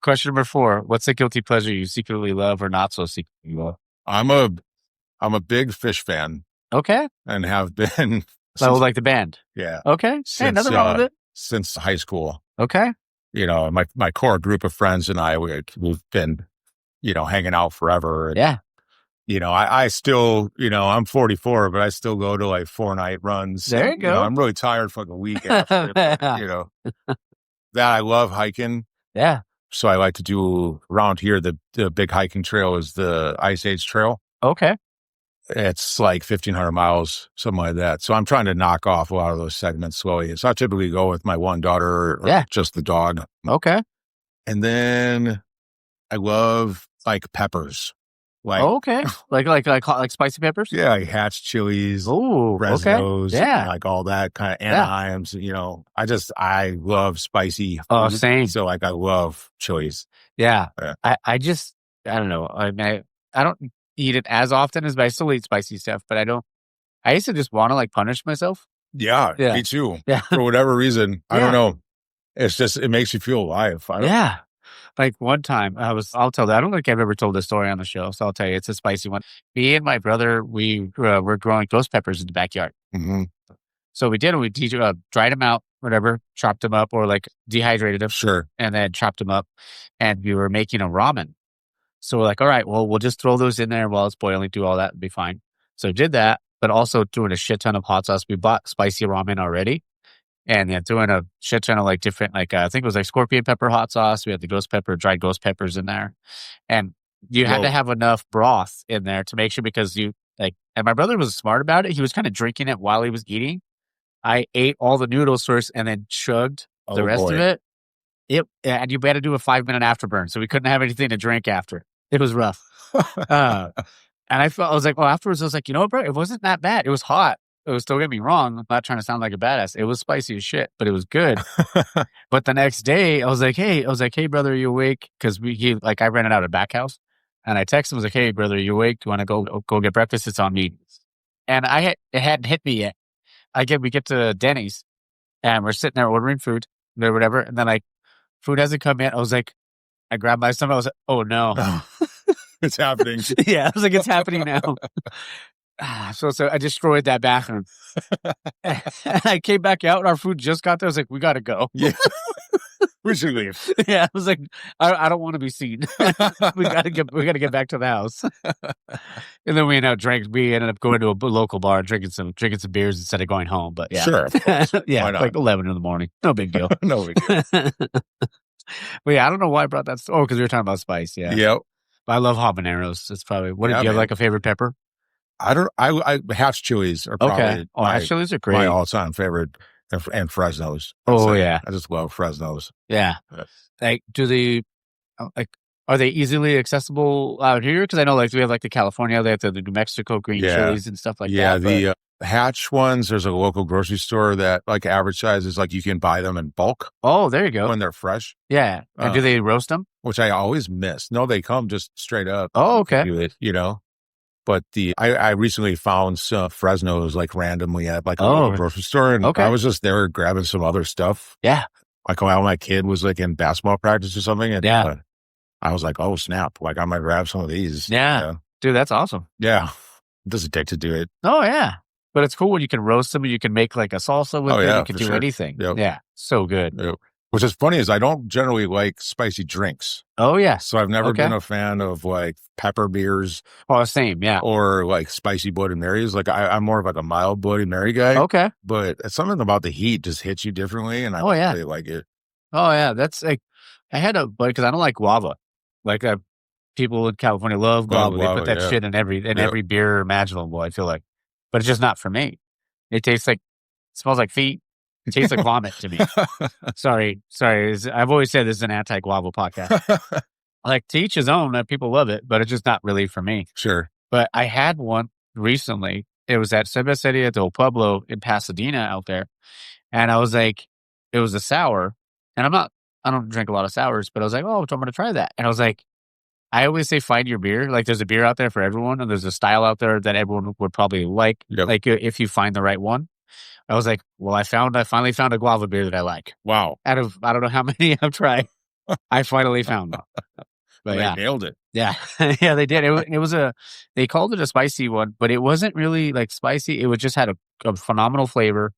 Question number 4. What's a guilty pleasure you secretly love or not so secretly love? I'm a big Fish fan. Okay. And have been. Like the band. Yeah. Okay. Hey, nothing wrong with it. Since high school. Okay. My core group of friends and I, we've been, hanging out forever. And, yeah. I still, I'm 44, but I still go to like 4-night runs. There you go. I'm really tired for like a week after, that I love hiking. Yeah. So I like to do around here, the big hiking trail is the Ice Age Trail. Okay. It's like 1,500 miles, something like that. So I'm trying to knock off a lot of those segments slowly. So I typically go with my one daughter or just the dog. Okay. And then I love like peppers. Like okay. like spicy peppers? Yeah, like Hatch chilies. Oh, Fresnos, yeah. like all that kind of Anaheims, I love spicy food. Oh, same. So like I love chilies. Yeah. I don't know. I don't eat it as often as, but I still eat spicy stuff, but I used to just want to like punish myself. Yeah, me too. Yeah. For whatever reason. I don't know. It's just, it makes you feel alive. Like one time I'll tell that. I don't think I've ever told this story on the show, so I'll tell you. It's a spicy one. Me and my brother, we were growing ghost peppers in the backyard. Mm-hmm. So we dried them out, whatever, chopped them up or like dehydrated them. Sure. And then chopped them up. And we were making a ramen. So we're like, all right, well, we'll just throw those in there while it's boiling, do all that, and be fine. So we did that, but also doing a shit ton of hot sauce. We bought spicy ramen already. And then doing a shit ton of like different, like I think it was like scorpion pepper hot sauce. We had the dried ghost peppers in there. And you had to have enough broth in there to make sure because and my brother was smart about it. He was kind of drinking it while he was eating. I ate all the noodles first and then chugged the rest of it. And you better do a 5-minute afterburn. So we couldn't have anything to drink after. It was rough. And I was like, well, afterwards, I was like, you know what, bro? It wasn't that bad. It was hot. It was, don't get me wrong. I'm not trying to sound like a badass. It was spicy as shit, but it was good. But the next day, I was like, hey, brother, are you awake? Because I rented out a back house, and I texted him, I was like, hey, brother, are you awake? Do you want to go get breakfast? It's on me. And it hadn't hit me yet. We get to Denny's, and we're sitting there ordering food or whatever, and then food hasn't come yet. I was like, I grabbed my stomach. I was like, oh no. It's happening. Yeah, I was like, it's happening now. So I destroyed that bathroom. And I came back out, and our food just got there. I was like, we got to go. Yeah. We should leave. Yeah, I was like, I don't want to be seen. we got to get back to the house. And then we ended up going to a local bar and drinking some beers instead of going home. But yeah, sure. Yeah, like 11 in the morning. No big deal. No big deal. But yeah, I don't know why I brought that. Oh, because we were talking about spice. Yeah. Yep. But I love habaneros. It's probably do you have like a favorite pepper? I hatch chilies are probably okay. Oh, hatch chilies are great. My all-time favorite, and Fresnos. Oh yeah, I just love Fresnos. Yeah. Like, are they easily accessible out here? Because I know we have the California, they have the New Mexico green chilies and stuff like that. Yeah, the hatch ones. There's a local grocery store that average size is you can buy them in bulk. Oh, there you go. When they're fresh. Yeah. And do they roast them? Which I always miss. No, they come just straight up. Oh, okay. But I recently found some Fresnos randomly at a local grocery store, and I was just there grabbing some other stuff. Yeah. While my kid was in basketball practice or something, and I was like, oh snap! I might grab some of these. Yeah, dude, that's awesome. Yeah, I'm just addicted to it. Oh yeah, but it's cool when you can roast them and you can make a salsa with it. You can do anything. Yep. Yeah, so good. Yep. Which is funny is I don't generally like spicy drinks. Oh yeah, so I've never been a fan of pepper beers. Oh, same, yeah. Or spicy Bloody Marys. I'm more of a mild Bloody Mary guy. Okay, but something about the heat just hits you differently, and I really like it. Oh yeah, that's I had because I don't like guava. People in California love guava. They put that shit in every beer imaginable. I feel like, but it's just not for me. It tastes smells like feet. It tastes like vomit to me. Sorry. I've always said this is an anti-guava podcast. To each his own. People love it, but it's just not really for me. Sure. But I had one recently. It was at Cerveceria del Pueblo in Pasadena out there, and I was it was a sour, and I don't drink a lot of sours, but I was like, oh, I'm going to try that, and I was I always say find your beer. There's a beer out there for everyone, and there's a style out there that everyone would probably like. Yep. If you find the right one. I was well, I finally found a guava beer that I like. Wow. Out of, I don't know how many I've tried. I finally found one. But they nailed it. Yeah. Yeah, they did. They called it a spicy one, but it wasn't really spicy. It just had a phenomenal flavor.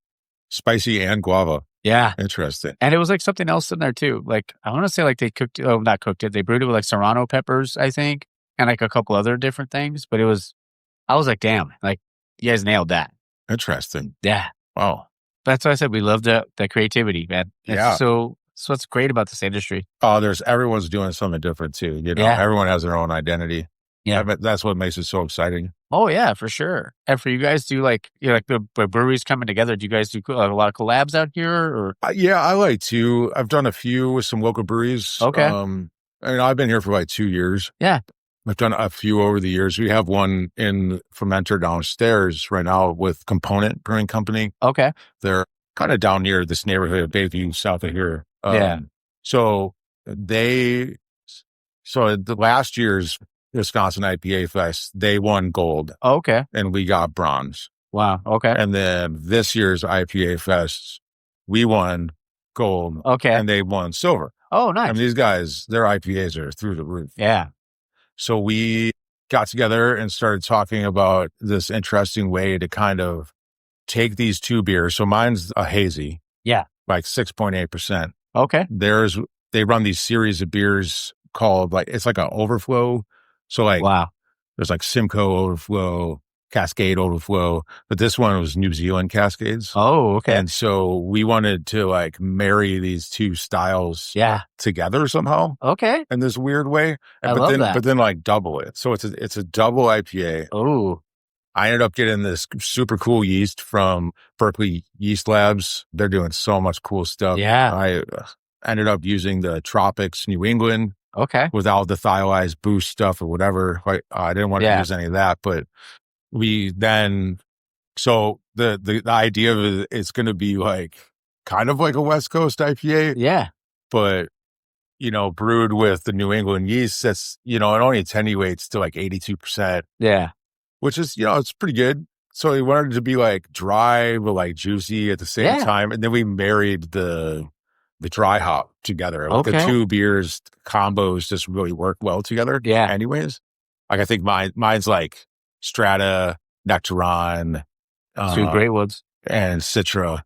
Spicy and guava. Yeah. Interesting. And it was something else in there too. I want to say they cooked it. Oh, not cooked it. They brewed it with serrano peppers, I think, and a couple other different things. But I was damn, you guys nailed that. Interesting. Yeah. Wow. That's why I said we love the creativity, man. So what's great about this industry. Oh, everyone's doing something different too. Everyone has their own identity. Yeah. That's what makes it so exciting. Oh yeah, for sure. And for you guys do the breweries coming together, do you guys do a lot of collabs out here? Or yeah, I like to. I've done a few with some local breweries. Okay. I've been here for 2 years. Yeah. I've done a few over the years. We have one in fermenter downstairs right now with Component Brewing Company. Okay. They're kind of down near this neighborhood of Bayview, south of here. So the last year's Wisconsin IPA Fest, they won gold. Oh, okay. And we got bronze. Wow. Okay. And then this year's IPA Fest, we won gold. Okay. And they won silver. Oh, nice. These guys, their IPAs are through the roof. Yeah. So we got together and started talking about this interesting way to kind of take these two beers. So mine's a hazy. Yeah. 6.8%. Okay. They run these series of beers called it's an overflow. So wow. There's Simcoe overflow, Cascade overflow, but this one was New Zealand Cascades. Oh, okay. And so we wanted to marry these two styles together somehow. Okay. In this weird way. But then double it. So it's a double IPA. Oh. I ended up getting this super cool yeast from Berkeley Yeast Labs. They're doing so much cool stuff. Yeah. I ended up using the Tropics New England Okay. Without the thiolized boost stuff or whatever. Like, I didn't want to use any of that, but we then, so the idea of it is going to be like kind of like a West Coast IPA. Yeah. But, brewed with the New England yeast, that's, it only attenuates to like 82%. Yeah. Which is, it's pretty good. So we wanted it to be like dry, but like juicy at the same time. And then we married the dry hop together. Like the two beers combos just really work well together. Yeah. Anyways, like I think mine's like Strata, Nectaron, two great ones, and Citra.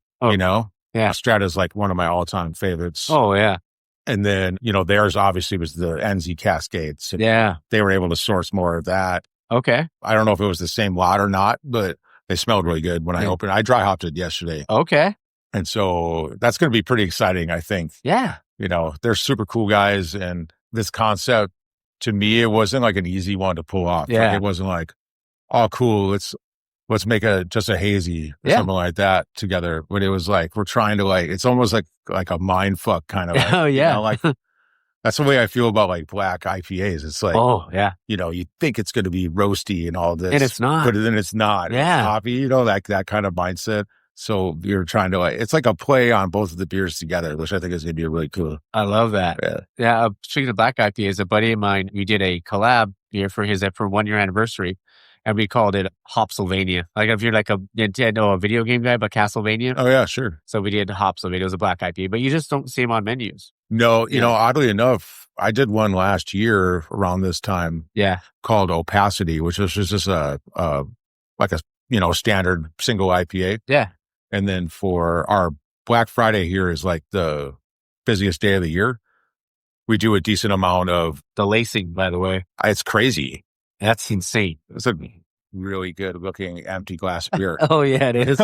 Yeah. Strata's like one of my all-time favorites. Oh yeah. And then theirs obviously was the NZ Cascades. Yeah, they were able to source more of that. Okay. I don't know if it was the same lot or not, but they smelled really good when I opened. I dry hopped it yesterday. Okay. And so that's going to be pretty exciting, I think. Yeah. They're super cool guys. And this concept, to me, it wasn't like an easy one to pull off. Yeah. Like, it wasn't like, oh, cool, let's make just a hazy or something like that together. But it was like, we're trying to it's almost like a mind fuck kind of. Oh, yeah. That's the way I feel about like black IPAs. It's like, oh yeah, you think it's going to be roasty and all this, and it's not. But then it's not. Yeah, it's hoppy. That kind of mindset. So you're trying to it's like a play on both of the beers together, which I think is going to be really cool. I love that. Yeah. Speaking of black IPAs, a buddy of mine, we did a collab beer for 1 year anniversary, and we called it Hopsylvania. Like if you're like a Nintendo video game guy, but Castlevania. Oh yeah, sure. So we did Hopsylvania. It was a black IPA, but you just don't see them on menus. No, oddly enough, I did one last year around this time. Yeah. Called Opacity, which was just a standard single IPA. Yeah. And then for our Black Friday here is like the busiest day of the year. We do a decent amount of the lacing, by the way. It's crazy. That's insane. It's a really good looking empty glass beer. Oh yeah, it is.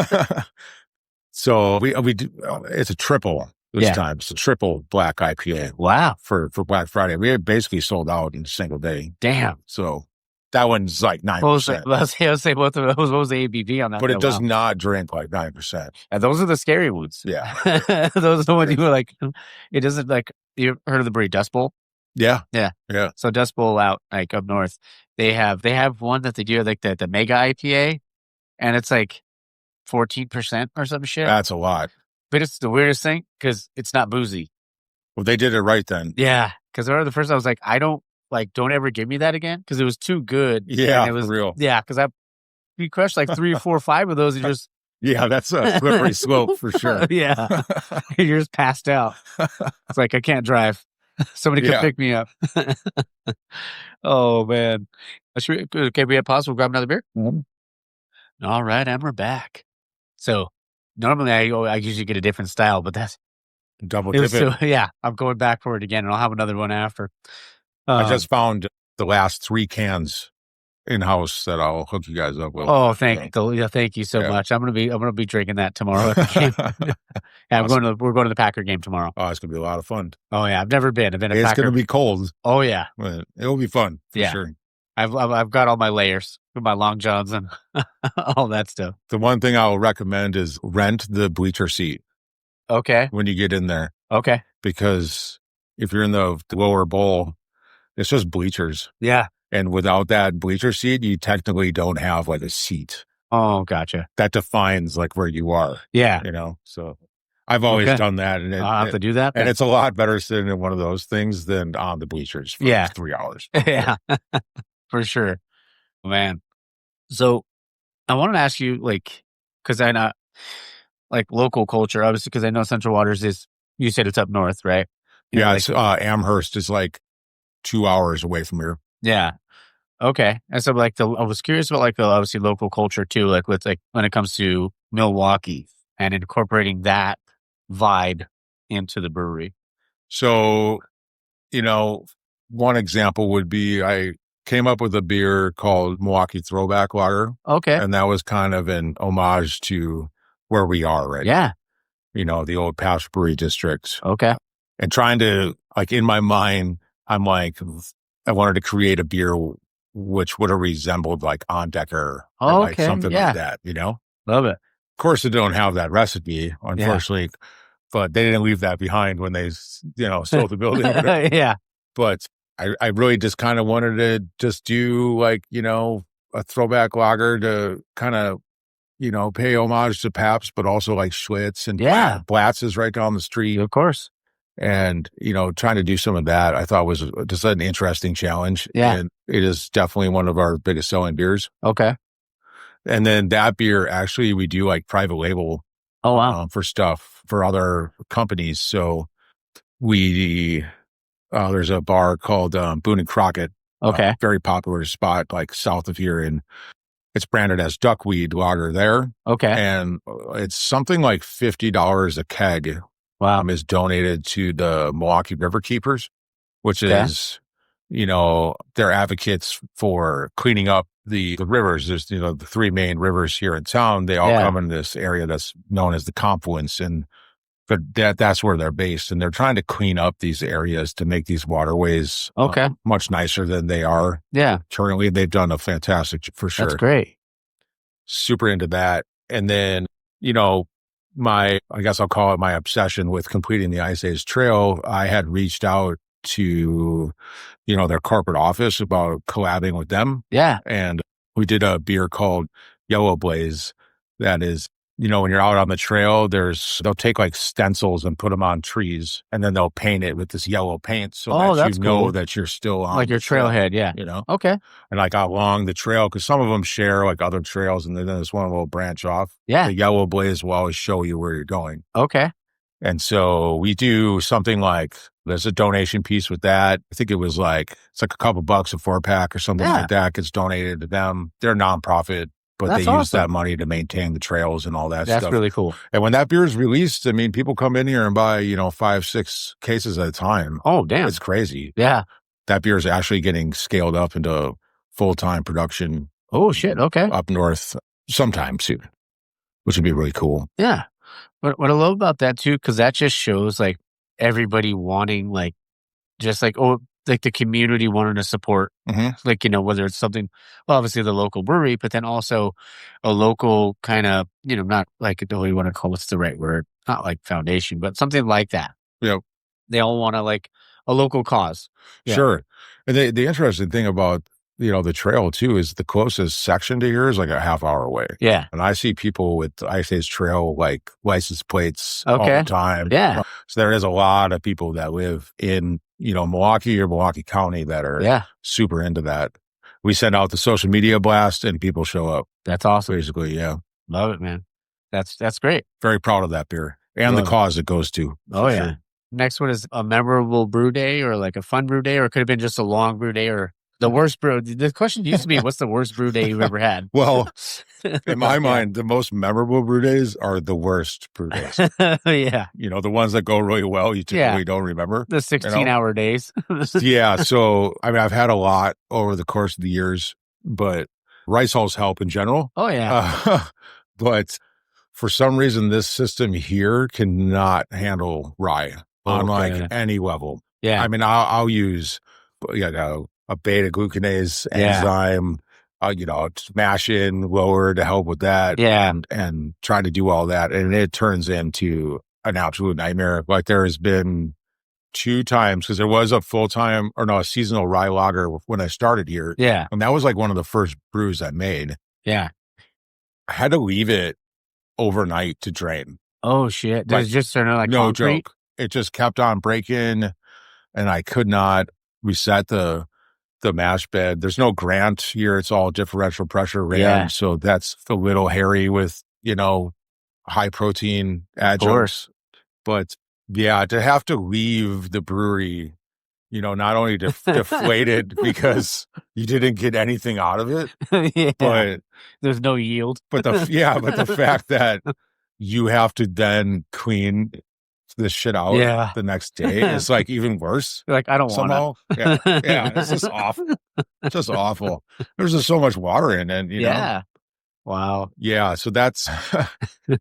So we do. It's a triple this time. It's a triple black IPA. Wow. For Black Friday, we had basically sold out in a single day. Damn. So that one's like 9%. I was say both of those. What was the ABV on that? But it does not drink like 9%. And those are the scary ones. Yeah. Those are the ones you were like. It doesn't like. You heard of the brewery Dust Bowl? Yeah. Yeah. Yeah. So Dust Bowl out like up north, they have one that they do like the mega IPA, and it's like 14% or some shit. That's a lot. But it's the weirdest thing because it's not boozy. Well, they did it right then. Yeah. Because I remember the first I was like, don't ever give me that again because it was too good. Yeah, it was for real. Yeah, because we crushed like 3 or 4 or 5 of those and just. Yeah, that's a slippery slope for sure. Yeah. You're just passed out. It's like, I can't drive. Somebody could pick me up. Oh, man. Okay, we have pause. We'll grab another beer. Mm-hmm. All right, and we're back. So normally I usually get a different style, but that's double dip it. Yeah, I'm going back for it again, and I'll have another one after. I just found the last 3 cans in-house that I'll hook you guys up with. Oh, thank you so much. I'm gonna be drinking that tomorrow at the game. Yeah, awesome. We're going to the Packer game tomorrow. Oh, it's gonna be a lot of fun. Oh yeah, I've never been. It's gonna be cold. Oh yeah, but it'll be fun for sure. I've got all my layers with my long johns and all that stuff. The one thing I'll recommend is rent the bleacher seat. Okay. When you get in there. Okay. Because if you're in the lower bowl, it's just bleachers. Yeah. And without that bleacher seat, you technically don't have like a seat. Oh, gotcha. That defines like where you are. Yeah. So I've always done that. And I'll have to do that. And it's a lot better sitting in one of those things than on the bleachers for 3 hours. Yeah, for sure. Man. So I wanted to ask you, like, because I know, like, local culture, obviously, because I know Central Waters is, you said it's up north, right? It's Amherst is like 2 hours away from here. Yeah. Okay. And so like I was curious about like the obviously local culture too, like with like when it comes to Milwaukee and incorporating that vibe into the brewery. So, one example would be I came up with a beer called Milwaukee Throwback Lager. Okay. And that was kind of an homage to where we are right now. Yeah. The old Past Brewery district. Okay. And trying to, like, in my mind, I'm like, I wanted to create a beer which would have resembled like On Decker or like something like that, Love it. Of course, they don't have that recipe, unfortunately, but they didn't leave that behind when they, sold the building. Yeah. But I really just kind of wanted to just do like, a throwback lager to kind of, pay homage to Pabst, but also like Schlitz and Blatz is right down the street. Of course. And, trying to do some of that, I thought was just an interesting challenge. Yeah. And it is definitely one of our biggest selling beers. Okay. And then that beer, actually, we do like private label for stuff for other companies. So there's a bar called Boone and Crockett. Okay. Very popular spot like south of here. And it's branded as duckweed lager there. Okay. And it's something like $50 a keg. Wow. Is donated to the Milwaukee River Keepers, which is, they're advocates for cleaning up the rivers. There's, the three main rivers here in town. They all come in this area that's known as the Confluence. But that's where they're based. And they're trying to clean up these areas to make these waterways much nicer than they are. Yeah. Currently, they've done a fantastic, for sure. That's great. Super into that. And then, I guess I'll call it my obsession with completing the Ice Age Trail. I had reached out to, their corporate office about collabing with them. Yeah. And we did a beer called Yellow Blaze that is, when you're out on the trail, they'll take like stencils and put them on trees and then they'll paint it with this yellow paint so that you know that you're still on like your trailhead. Yeah. Okay. And like along the trail, because some of them share like other trails and then this one will branch off. Yeah. The Yellow Blaze will always show you where you're going. Okay. And so we do something like there's a donation piece with that. I think it's like a couple bucks a 4-pack or something like that gets donated to them. They're a nonprofit. But they use that money to maintain the trails and all that stuff. That's really cool. And when that beer is released, I mean, people come in here and buy, 5-6 cases at a time. Oh, damn. It's crazy. Yeah. That beer is actually getting scaled up into full-time production. Oh, shit. Okay. Up north sometime soon, which would be really cool. Yeah. What I love about that, too, because that just shows, like, everybody wanting, like, just like, like the community wanting to support, like, whether it's something, well, obviously the local brewery, but then also a local kind of, not like, what do you want to call, what's the right word? Not like foundation, but something like that. Yeah. They all want to like a local cause. Yeah. Sure. And the interesting thing about, the trail too, is the closest section to here is like a half hour away. Yeah. And I see people with Ice Age Trail, like license plates all the time. Yeah. So there is a lot of people that live in, Milwaukee or Milwaukee County that are super into that. We send out the social media blast and people show up. That's awesome. Basically. Yeah. Love it, man. That's great. Very proud of that beer and the cause it goes to. Oh yeah. Sure. Next one is a memorable brew day or like a fun brew day, or it could have been just a long brew day or the worst brew. The question used to be, what's the worst brew day you've ever had? Well, in my mind, the most memorable brew days are the worst brew days. Yeah. The ones that go really well, you typically don't remember. The 16-hour days. Yeah. So, I mean, I've had a lot over the course of the years, but rice hulls help in general. Oh, yeah. But for some reason, this system here cannot handle rye on like any level. Yeah. I mean, I'll use a beta glucanase enzyme, smash in lower to help with that. Yeah. And try to do all that. And it turns into an absolute nightmare. Like there has been 2 times, because there was a seasonal rye lager when I started here. Yeah. And that was like one of the first brews I made. Yeah. I had to leave it overnight to drain. Oh, shit. Does it just turn out like no concrete? Joke. It just kept on breaking and I could not reset the mash bed. There's no grant here. It's all differential pressure ran. Yeah. So that's a little hairy with, high protein adjuncts. But yeah, to have to leave the brewery, not only deflated because you didn't get anything out of it, but there's no yield. But the fact that you have to then clean this shit out the next day is like even worse. You're like, I don't want to. Yeah, it's just awful. It's just awful. There's just so much water in it, know? Wow. Yeah, so that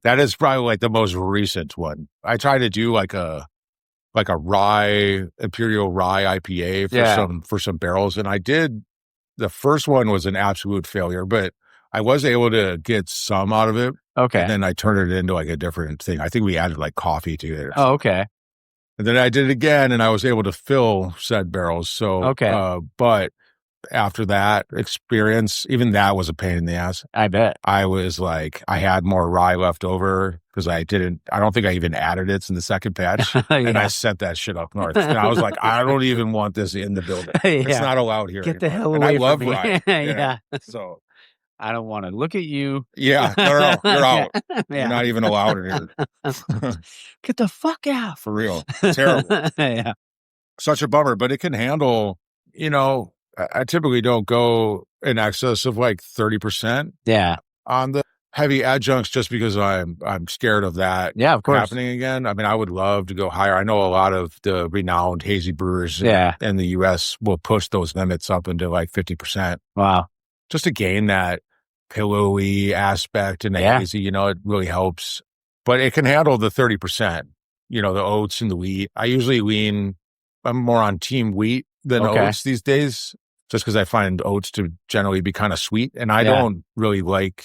is probably like the most recent one. I try to do like a imperial rye IPA for some barrels, and I did. The first one was an absolute failure, but I was able to get some out of it. Okay. And then I turned it into like a different thing. I think we added like coffee to it. Oh, okay. And then I did it again, and I was able to fill said barrels. So, but after that experience, even that was a pain in the ass. I bet. I was like, I had more rye left over because I don't think I even added it in the second batch. And I sent that shit up north. And I was like, I don't even want this in the building. It's not allowed here. Get the hell away from me. I love rye. So I don't want to look at you. Yeah. No, you're out. You're not even allowed in here. Get the fuck out. For real. Terrible. Such a bummer, but it can handle, I typically don't go in excess of like 30%. Yeah. On the heavy adjuncts just because I'm scared of that of course. happening again. I mean, I would love to go higher. I know a lot of the renowned hazy brewers in the US will push those limits up into like 50%. Wow. Just to gain that pillowy aspect in the hazy, it really helps. But it can handle the 30%, the oats and the wheat. I usually I'm more on team wheat than oats these days, just because I find oats to generally be kind of sweet. And I don't really like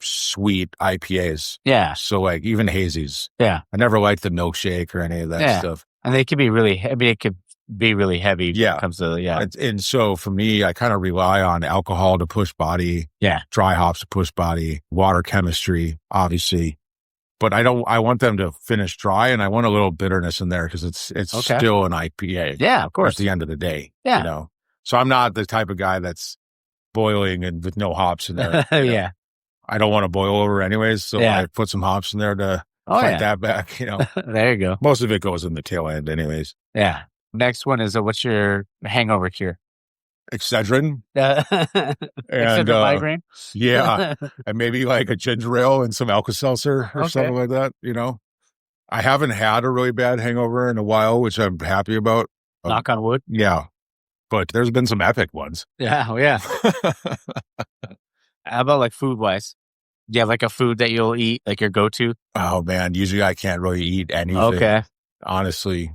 sweet IPAs. Yeah. So like even hazies. Yeah. I never liked the milkshake or any of that stuff. And they can be really heavy. It could be really heavy when it comes to, And so for me, I kind of rely on alcohol to push body. Yeah. Dry hops to push body, water chemistry, obviously. But I want them to finish dry, and I want a little bitterness in there because it's still an IPA. Yeah, of course. At the end of the day. Yeah. So I'm not the type of guy that's boiling and with no hops in there. Yeah. I don't want to boil over anyways, so I put some hops in there to fight that back, There you go. Most of it goes in the tail end anyways. Yeah. Next one is what's your hangover cure? Excedrin. And migraine? Yeah. And maybe like a ginger ale and some Alka-Seltzer or something like that, I haven't had a really bad hangover in a while, which I'm happy about. Knock on wood. Yeah. But there's been some epic ones. Yeah. Oh, yeah. How about like food wise? Do you have like a food that you'll eat, like your go-to? Oh man. Usually I can't really eat anything. Okay. Honestly.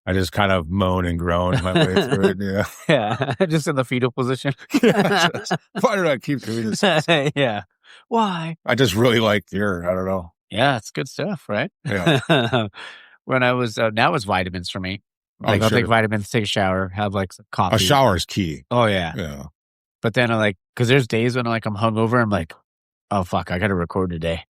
I just kind of moan and groan my way through it. Yeah. Yeah. Just in the fetal position. Why do I keep doing this? Yeah. Why? I just really like beer. I don't know. Yeah. It's good stuff, right? Yeah. When I was, now it's vitamins for me. Like I'll take vitamins, take a shower, have like some coffee. A shower is key. Oh yeah. Yeah. But then because there's days when I'm hungover, I'm like, oh fuck, I got to record today.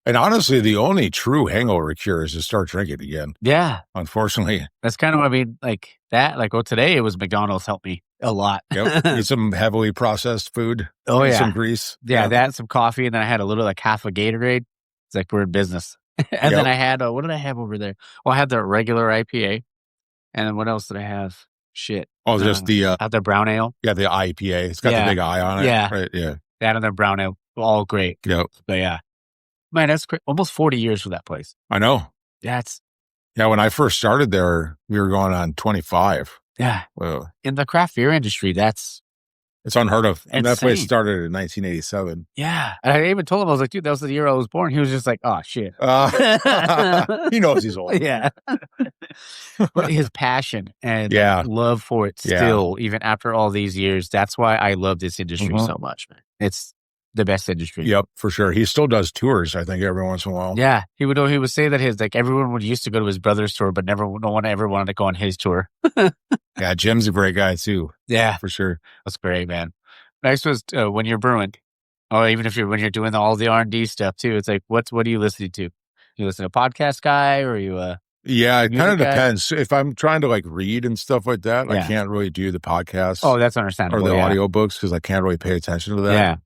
And honestly, the only true hangover cure is to start drinking again. Yeah. Unfortunately. That's kind of what I mean. Like that, today it was McDonald's helped me a lot. Yep. Eat some heavily processed food. Oh, yeah. Some grease. Yeah, that, some coffee. And then I had a little, half a Gatorade. It's like, we're in business. And then I had, what did I have over there? Well, I had the regular IPA. And then what else did I have? Shit. Oh, just the the brown ale. Yeah, the IPA. It's got the big I on it. Yeah. Right. Yeah. That and the brown ale. All great. Yep. But yeah. Man, that's almost 40 years for that place. I know. Yeah, when I first started there, we were going on 25. Yeah. Well, in the craft beer industry, it's unheard of. And that place started in 1987. Yeah. And I even told him, I was like, dude, that was the year I was born. He was just like, oh, shit. He knows he's old. Yeah. But his passion and love for it still, even after all these years, that's why I love this industry so much, man. It's the best industry. Yep, for sure. He still does tours, I think, every once in a while. Yeah. He would say that everyone would used to go to his brother's tour, but no one ever wanted to go on his tour. Yeah, Jim's a great guy too. Yeah. For sure. That's great, man. Next was when you're brewing, or even when you're doing all the R&D stuff too, it's like, what are you listening to? You listen to a podcast guy, or are you yeah, it kind of depends. If I'm trying to read and stuff like that, I can't really do the podcast. Oh, that's understandable. Or the audiobooks because I can't really pay attention to that. Yeah.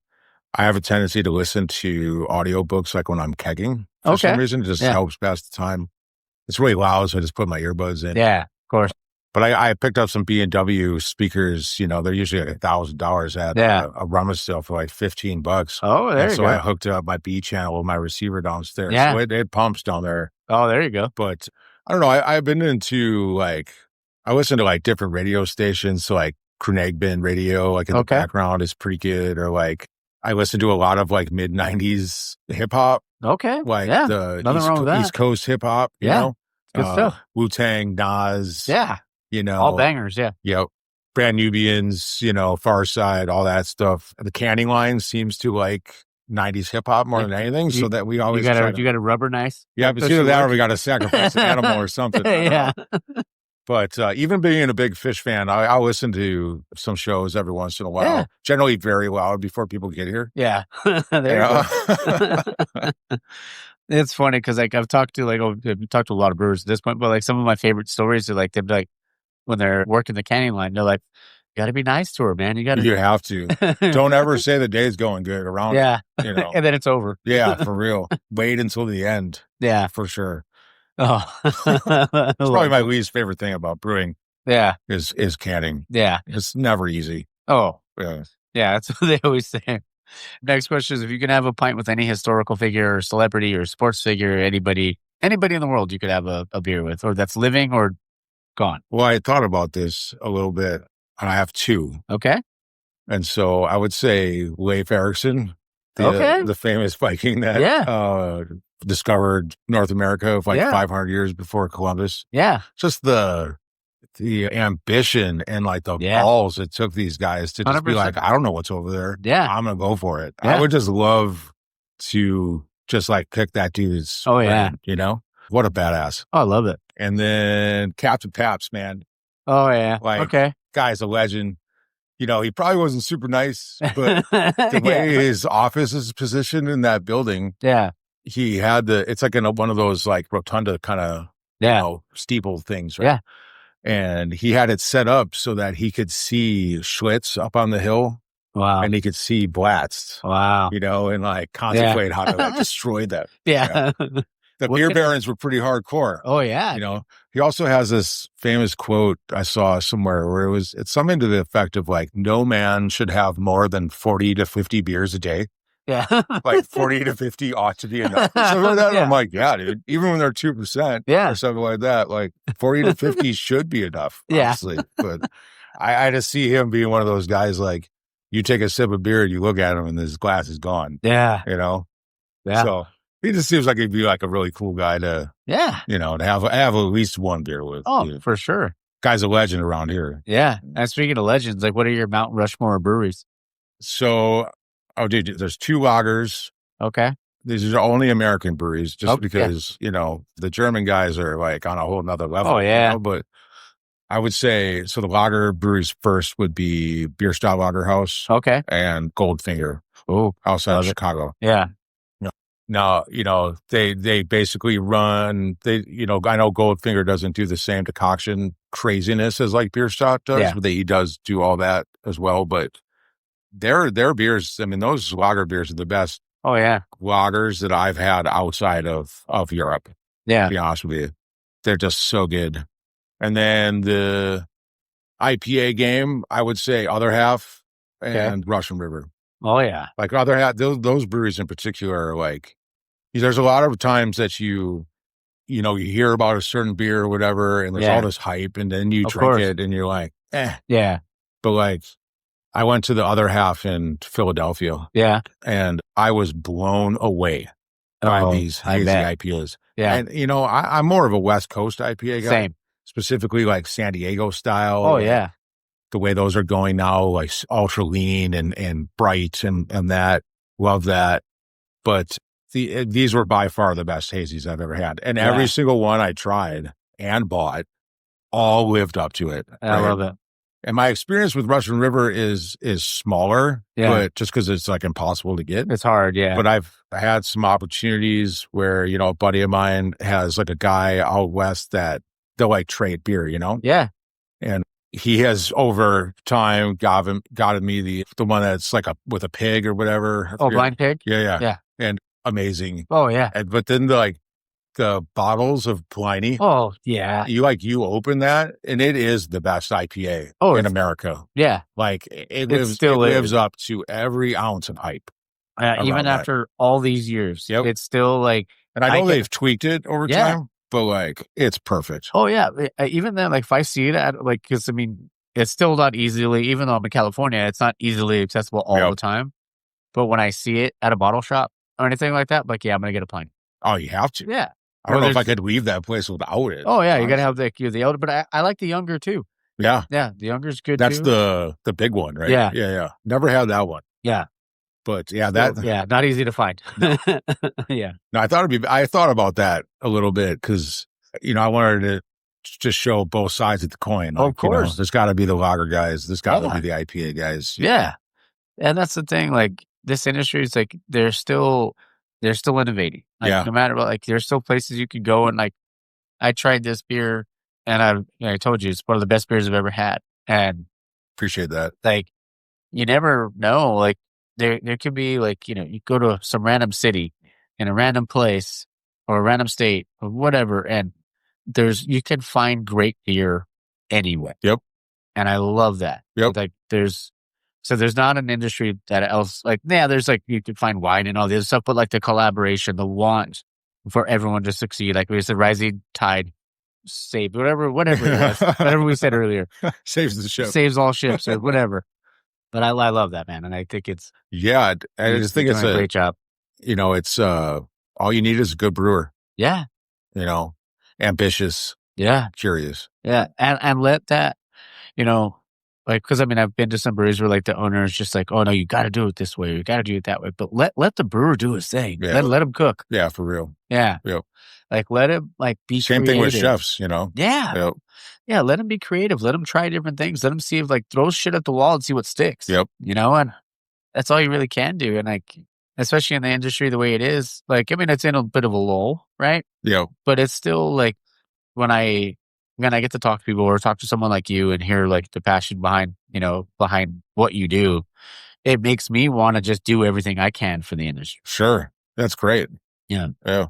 I have a tendency to listen to audiobooks when I'm kegging for some reason. It just helps pass the time. It's really loud, so I just put my earbuds in. Yeah, of course. But I picked up some B&W speakers. They're usually $1,000 at a rummage sale for $15. Oh, there you go. So I hooked up my B channel with my receiver downstairs. Yeah. So it pumps down there. Oh, there you go. But I don't know. I've been into I listen to different radio stations. So Craignagbin radio, in the background is pretty good. Or I listen to a lot of mid 90s hip hop. Okay. The nothing wrong with that. East Coast hip hop. You know? Good stuff. Wu-Tang, Nas. Yeah. All bangers. Yeah. Yep. Brand Nubians, Far Side, all that stuff. The Canning line seems to 90s hip hop more than anything. So that we always you got a rubber nice. Yeah, but either that or we got to sacrifice an animal or something. Yeah. But even being a big Fish fan, I'll listen to some shows every once in a while. Yeah. Generally very loud before people get here. Yeah. There you go. It's funny because like I've talked to a lot of brewers at this point, but like some of my favorite stories are like they'd be like when they're working the canning line, they're like, "You got to be nice to her, man. You have to. Don't ever say the day's going good around. Yeah, you know, and then it's over. Yeah, for real. Wait until the end. Yeah, for sure. Oh, it's probably my least favorite thing about brewing. Yeah, is canning. Yeah, it's never easy. Oh, yeah. That's what they always say. Next question is, if you could have a pint with any historical figure or celebrity or sports figure, anybody in the world you could have a beer with, or that's living or gone. Well, I thought about this a little bit, and I have two. Okay. And so I would say Leif Erikson, the famous Viking that discovered North America 500 years before Columbus. Yeah. Just the ambition and like the balls it took these guys to just 100%. Be like, I don't know what's over there. Yeah. I'm going to go for it. Yeah. I would just love to just like pick that dude's brain, you know? What a badass. Oh, I love it. And then Captain Pabst, man. Oh, yeah. Like, guy's a legend. You know, he probably wasn't super nice, but the way his office is positioned in that building, he had it's like one of those like rotunda kind of, you know, steeple things, right? Yeah. And he had it set up so that he could see Schlitz up on the hill. Wow. And he could see Blatz. Wow. You know, and like contemplate how to like destroy them. Yeah. You know? The beer barons were pretty hardcore. Oh, yeah. You know, he also has this famous quote I saw somewhere where it's something to the effect of like, no man should have more than 40 to 50 beers a day. Yeah. Like 40 to 50 ought to be enough. Something like that. I'm like, yeah, dude, even when they're 2% or something like that, like 40 to 50 should be enough, honestly. But I just see him being one of those guys like, you take a sip of beer, you look at him and his glass is gone. Yeah. You know? Yeah. So he just seems like he'd be like a really cool guy to, you know, to have at least one beer with. Oh, you know. For sure. Guy's a legend around here. Yeah. And speaking of legends, like what are your Mount Rushmore breweries? So, dude, there's two lagers. Okay. These are only American breweries just because, you know, the German guys are like on a whole nother level. Oh, yeah. You know? But I would say, so the lager breweries first would be Bierstadt Lager House. Okay. And Goldfinger. Oh, outside of Chicago. Yeah. Now, you know, they basically run, you know, I know Goldfinger doesn't do the same decoction craziness as like Bierstadt does, but he does do all that as well. But their beers, I mean, those lager beers are the best lagers that I've had outside of Europe. Yeah. To be honest with you. They're just so good. And then the IPA game, I would say Other Half and Russian River. Oh, yeah. Like Other Half, those breweries in particular are like, there's a lot of times that you hear about a certain beer or whatever, and there's all this hype, and then you drink it, and you're like, eh. Yeah. But like, I went to the Other Half in Philadelphia. Yeah. And I was blown away by these hazy IPAs. Yeah. And, you know, I'm more of a West Coast IPA guy. Same. Specifically like San Diego style. Oh, yeah. The way those are going now, like ultra lean and bright and that. Love that. But these were by far the best hazies I've ever had. And every single one I tried and bought all lived up to it. I love it. And my experience with Russian River is smaller, but just because it's like impossible to get. It's hard, yeah. But I've had some opportunities where, you know, a buddy of mine has like a guy out west that they'll like trade beer, you know? Yeah. And he has over time gotten me the one that's like with a pig or whatever. Oh, blind pig? Yeah. And amazing. Oh, yeah. But then the bottles of Pliny. Oh, yeah. You open that and it is the best IPA in America. Yeah. Like it lives up to every ounce of hype. Even after all these years. Yep. It's still like. And I know they've tweaked it over time, but like it's perfect. Oh, yeah. Even then, like if I see it at like, because I mean, it's still not easily, even though I'm in California, it's not easily accessible all the time. But when I see it at a bottle shop or anything like that, like, I'm going to get a Pliny. Oh, you have to? Yeah. I don't know if I could leave that place without it. Oh, yeah. You got to have the older, but I like the younger too. Yeah. Yeah. The younger's good That's too. the big one, right? Yeah. Never had that one. Yeah. But yeah, not easy to find. Yeah. No, I thought about that a little bit because, I wanted to just show both sides of the coin. Like, of course. There's got to be the lager guys. There's got to be the IPA guys. Yeah. And that's the thing. Like, this industry is like, they're still innovating. Like, no matter what, like, there's still places you could go and like, I tried this beer and I told you it's one of the best beers I've ever had. And appreciate that. Like, you never know. Like, there could be like, you go to some random city in a random place or a random state or whatever, and you can find great beer anyway. Yep. And I love that. Yep. Like, there's not an industry that else, like, there's like, you can find wine and all the other stuff, but like the collaboration, the want for everyone to succeed. Like we said, rising tide save whatever it was, whatever we said earlier. Saves the ship. Saves all ships or whatever. But I love that, man. And I think it's... Yeah, I just think it's a great job. It's all you need is a good brewer. Yeah. Ambitious. Yeah. Curious. Yeah. And let that, like, because I mean, I've been to some breweries where like the owner is just like, oh no, you got to do it this way, or you got to do it that way. But let the brewer do his thing. Yeah. Let him cook. Yeah, for real. Yeah. Yep. Like, let him like be same creative. thing with chefs, Yeah. Yep. Yeah. Let him be creative. Let him try different things. Let him see if like throw shit at the wall and see what sticks. Yep. And that's all you really can do. And like, especially in the industry the way it is, like, I mean, it's in a bit of a lull, right? Yeah. But it's still like when I get to talk to people or talk to someone like you and hear like the passion behind what you do, it makes me want to just do everything I can for the industry. Sure. That's great. Yeah. Yeah.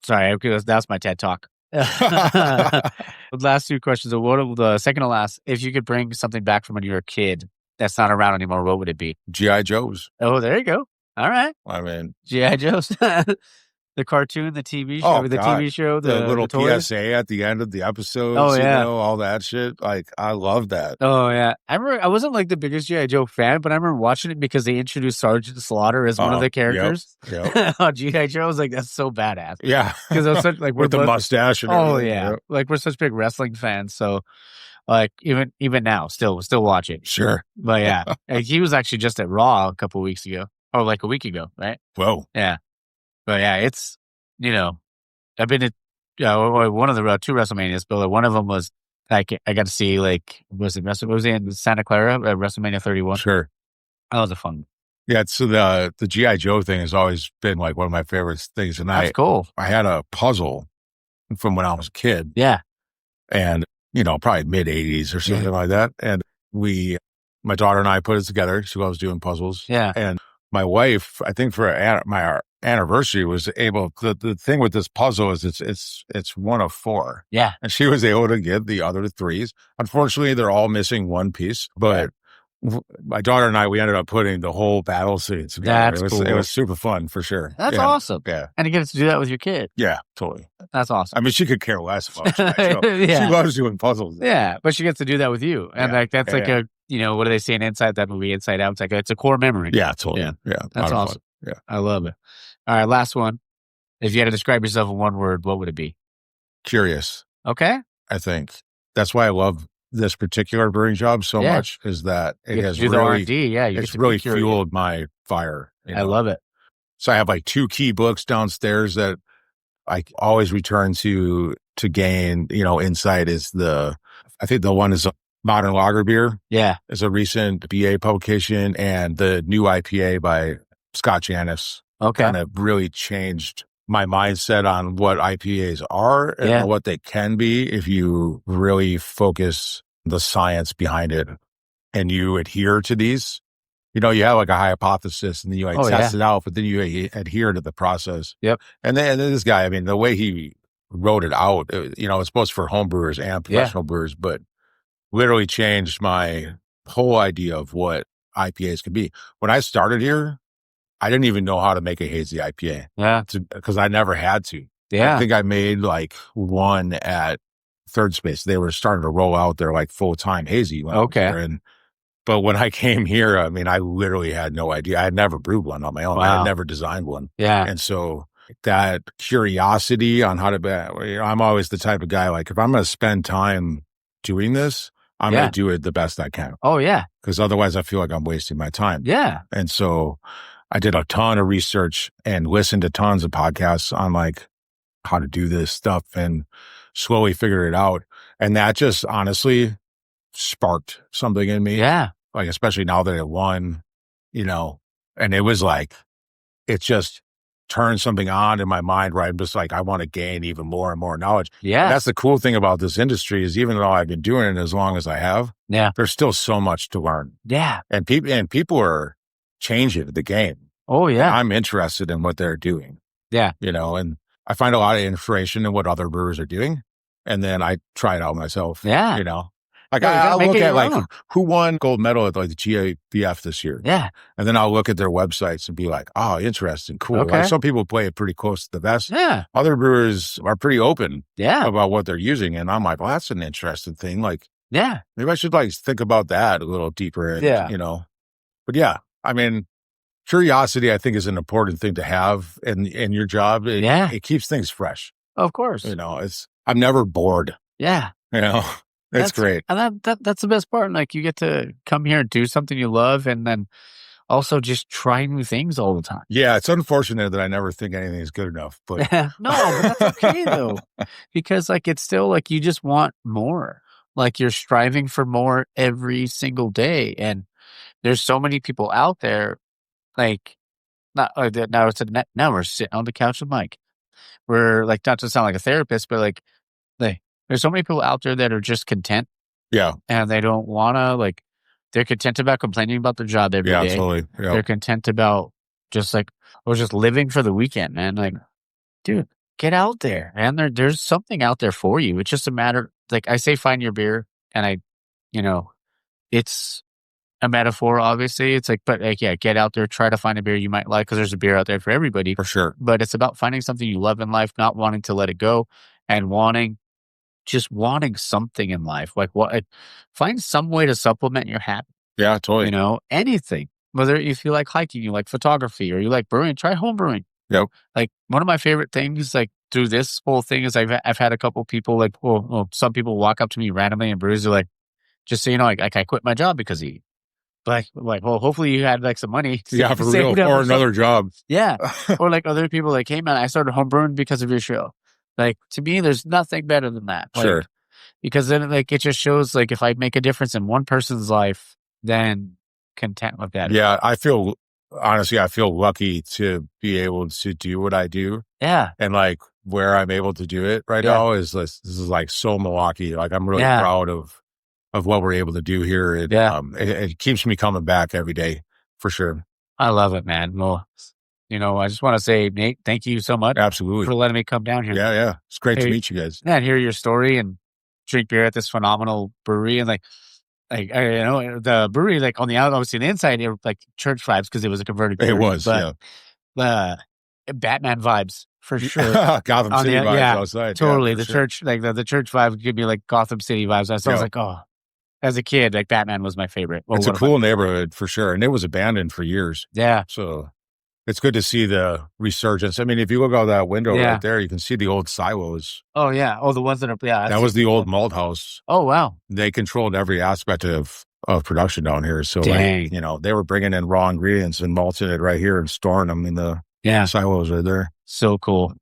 Sorry, that's my TED Talk. Last two questions. The second to last, if you could bring something back from when you were a kid that's not around anymore, what would it be? G.I. Joes. Oh, there you go. All right. I mean, G.I. Joes. The cartoon, the TV show, TV show, the little toys. PSA at the end of the episodes. Oh, yeah. All that shit. Like, I love that. Oh, yeah. I remember I wasn't like the biggest G.I. Joe fan, but I remember watching it because they introduced Sergeant Slaughter as one of the characters. Yep. G.I. Joe, I was like, that's so badass. Yeah. Because I was such like, with the mustache and everything. Yeah. Yep. Like, we're such big wrestling fans. So, like, even now, still watch it. Sure. But yeah, like, he was actually just at Raw a couple weeks ago, or like a week ago, right? Whoa. Yeah. But yeah, it's, I've been at one of the two WrestleManias, but one of them was like, I got to see like, was he in Santa Clara at WrestleMania 31? Sure. That was a fun. Yeah. So the G.I. Joe thing has always been like one of my favorite things. And that's cool. I had a puzzle from when I was a kid. Yeah. And, probably mid 80s or something like that. And my daughter and I put it together. She loves doing puzzles. Yeah. And my wife, I think for my anniversary, was able, the thing with this puzzle is it's one of four. Yeah. And she was able to get the other threes. Unfortunately, they're all missing one piece, but my daughter and I, we ended up putting the whole battle scene together. That's cool. It was super fun for sure. That's awesome. Yeah. And you get to do that with your kid. Yeah, totally. That's awesome. I mean, she could care less about it. She loves doing puzzles. Yeah, but she gets to do that with you. And like, that's like a, what do they say in that movie, Inside Out? It's a core memory. Yeah, totally. Yeah. That's awesome. Yeah. I love it. All right, last one. If you had to describe yourself in one word, what would it be? Curious. Okay. I think that's why I love this particular brewing job so much, is that it has really, R&D. Yeah, it's really fueled my fire. I love it. So I have like 2 key books downstairs that I always return to gain, insight. I think the one is Modern Lager Beer. Yeah. It's a recent BA publication, and the new IPA by Scott Janis. Okay. Kind of really changed my mindset on what IPAs are and what they can be if you really focus the science behind it and you adhere to these. You have like a hypothesis and then you test it out, but then you adhere to the process. Yep. And then this guy, I mean, the way he wrote it out, it's both for home brewers and professional brewers, but literally changed my whole idea of what IPAs could be. When I started here, I didn't even know how to make a hazy IPA. Yeah. Because I never had to. Yeah. I think I made like one at Third Space. They were starting to roll out their like full-time hazy. But when I came here, I mean, I literally had no idea. I had never brewed one on my own. Wow. I had never designed one. Yeah. And so that curiosity on how to, I'm always the type of guy, like, if I'm going to spend time doing this, I'm going to do it the best I can. Oh, yeah. Because otherwise I feel like I'm wasting my time. Yeah. And so I did a ton of research and listened to tons of podcasts on like how to do this stuff and slowly figured it out. And that just honestly sparked something in me. Yeah. Like, especially now that it won, and it was like, it just turned something on in my mind, right? I'm just like, I want to gain even more and more knowledge. Yeah. And that's the cool thing about this industry is even though I've been doing it as long as I have, there's still so much to learn. Yeah. And people are changing the game. Oh, yeah. And I'm interested in what they're doing. Yeah. And I find a lot of inspiration in what other brewers are doing. And then I try it out myself. Yeah. Like I'll look at like who won gold medal at like the GABF this year. Yeah. And then I'll look at their websites and be like, oh, interesting. Cool. Okay. Like some people play it pretty close to the vest. Yeah. Other brewers are pretty open Yeah. about what they're using. And I'm like, well, that's an interesting thing. Like, yeah, maybe I should like think about that a little deeper. And, but yeah, I mean, curiosity, I think, is an important thing to have in your job. It keeps things fresh. Of course. I'm never bored. Yeah. That's great. And that's the best part. Like you get to come here and do something you love and then also just try new things all the time. Yeah. It's unfortunate that I never think anything is good enough, but no, but that's okay though. Because like, it's still like, you just want more, like you're striving for more every single day. And there's so many people out there, like now we're sitting on the couch with Mike. We're like, not to sound like a therapist, but like, there's so many people out there that are just content. Yeah. And they don't want to, they're content about complaining about their job every day. Totally. Yeah. They're content about just living for the weekend, man. Like, dude, get out there. And there's something out there for you. It's just a matter, like I say, find your beer. And it's a metaphor, obviously. It's like, but like, yeah, get out there, try to find a beer you might like, because there's a beer out there for everybody. For sure. But it's about finding something you love in life, not wanting to let it go, and wanting something in life. Like find some way to supplement your happiness. Yeah, totally. Anything. Whether if you like hiking, you like photography, or you like brewing, try homebrewing. Yep. Like one of my favorite things, like through this whole thing, is I've had a couple people some people walk up to me randomly and brews are like, just so you know, like I quit my job because he. Like, well, hopefully you had like some money. Yeah, for real. Or another job. Yeah. Or like other people like, hey man, I started homebrewing because of your show. Like to me, there's nothing better than that. Sure. Because then like it just shows like if I make a difference in one person's life, then content with that. Yeah, I feel lucky to be able to do what I do. Yeah. And like where I'm able to do it right now is this is like so Milwaukee. Like I'm really proud of what we're able to do here. It keeps me coming back every day for sure. I love it, man. Well, I just want to say, Nate, thank you so much. Absolutely. For letting me come down here. Yeah. It's great to meet you guys. Yeah, and hear your story and drink beer at this phenomenal brewery. And the brewery, like on the outside, obviously the inside, it was like church vibes because it was a converted brewery. It was, but Batman vibes for sure. Gotham City vibes outside. Totally. The church, like the church vibe could be like Gotham City vibes. I was like, oh, as a kid, like Batman was my favorite. It's a cool neighborhood for sure. And it was abandoned for years. Yeah. So it's good to see the resurgence. I mean, if you look out that window right there, you can see the old silos. Oh, yeah. Oh, the ones that are, that was the old malt house. Oh, wow. They controlled every aspect of production down here. So, dang. They were bringing in raw ingredients and malting it right here and storing them in the silos right there. So cool.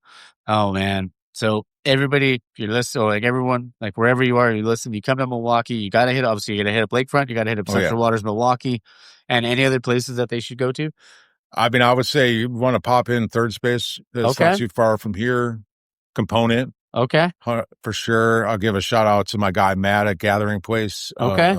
Oh, man. So everybody, if you're listening, or like everyone, like wherever you are, you listen, you come to Milwaukee, you got to hit up Lakefront, you got to hit up Central Waters Milwaukee, and any other places that they should go to. I mean, I would say you want to pop in Third Space. It's not too far from here. Component. Okay. For sure. I'll give a shout out to my guy, Matt at Gathering Place. Okay.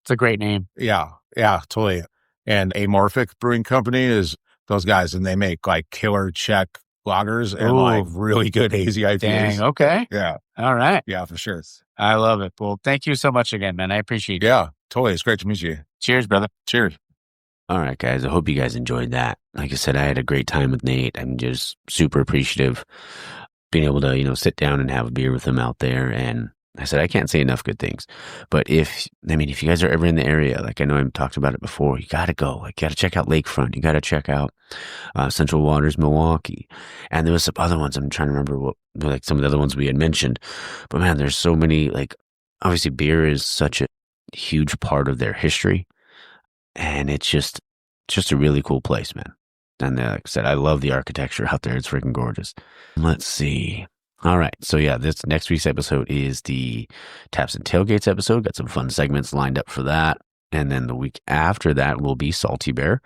It's a great name. Yeah, totally. And Amorphic Brewing Company is those guys, and they make like killer Czech lagers and like really good hazy IPAs. Dang, okay. Yeah. All right. Yeah, for sure. I love it. Well, thank you so much again, man. I appreciate it. Yeah, totally. It's great to meet you. Cheers, brother. Cheers. All right, guys. I hope you guys enjoyed that. Like I said, I had a great time with Nate. I'm just super appreciative being able to, sit down and have a beer with him out there. And I said, I can't say enough good things. But if you guys are ever in the area, like I know I've talked about it before, you got to go. Like, you got to check out Lakefront. You got to check out Central Waters Milwaukee. And there was some other ones. I'm trying to remember like some of the other ones we had mentioned. But man, there's so many, like, obviously beer is such a huge part of their history. And it's just a really cool place, man. And like I said, I love the architecture out there. It's freaking gorgeous. Let's see. All right. So yeah, this next week's episode is the Taps and Tailgates episode. Got some fun segments lined up for that. And then the week after that will be Salty Bear.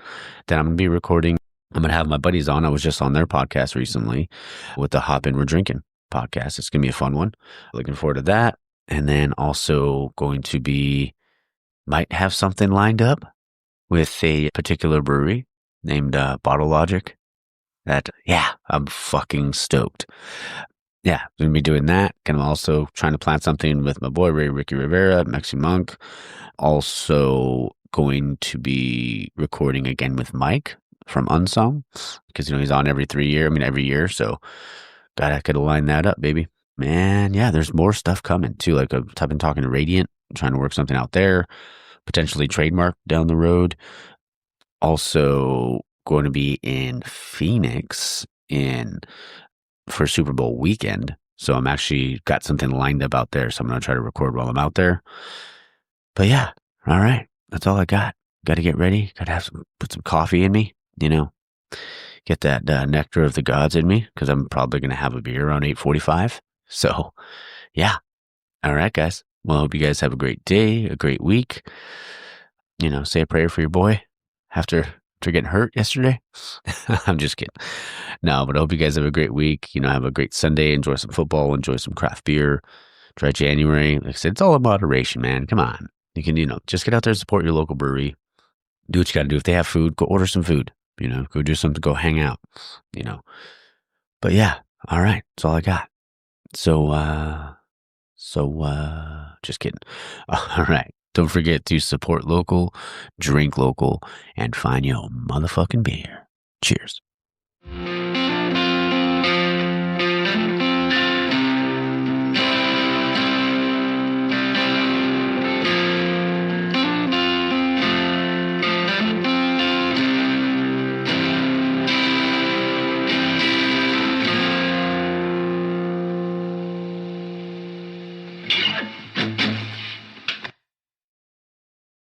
Then I'm going to be recording. I'm going to have my buddies on. I was just on their podcast recently with the Hop In We're Drinking podcast. It's going to be a fun one. Looking forward to that. And then also going to be, might have something lined up with a particular brewery named Bottle Logic. That, yeah, I'm fucking stoked. Yeah, going to be doing that. And I'm also trying to plan something with my boy, Ricky Rivera, Mexi Monk. Also going to be recording again with Mike from Unsung, because, he's on every year. So gotta line that up, baby. Man, yeah, there's more stuff coming too. Like I've been talking to Radiant, trying to work something out there, potentially trademark down the road. Also going to be in Phoenix for Super Bowl weekend. So I'm actually got something lined up out there. So I'm going to try to record while I'm out there. But yeah, all right. That's all I got. Got to get ready. Got to put some coffee in me, get that nectar of the gods in me, because I'm probably going to have a beer around 8:45. So yeah. All right, guys. Well, I hope you guys have a great day, a great week. Say a prayer for your boy after getting hurt yesterday. I'm just kidding. No, but I hope you guys have a great week. Have a great Sunday. Enjoy some football. Enjoy some craft beer. Try January. Like I said, it's all in moderation, man. Come on. You can, just get out there and support your local brewery. Do what you got to do. If they have food, go order some food. Go do something. Go hang out. But yeah. All right. That's all I got. So just kidding. All right. Don't forget to support local, drink local, and find your motherfucking beer. Cheers.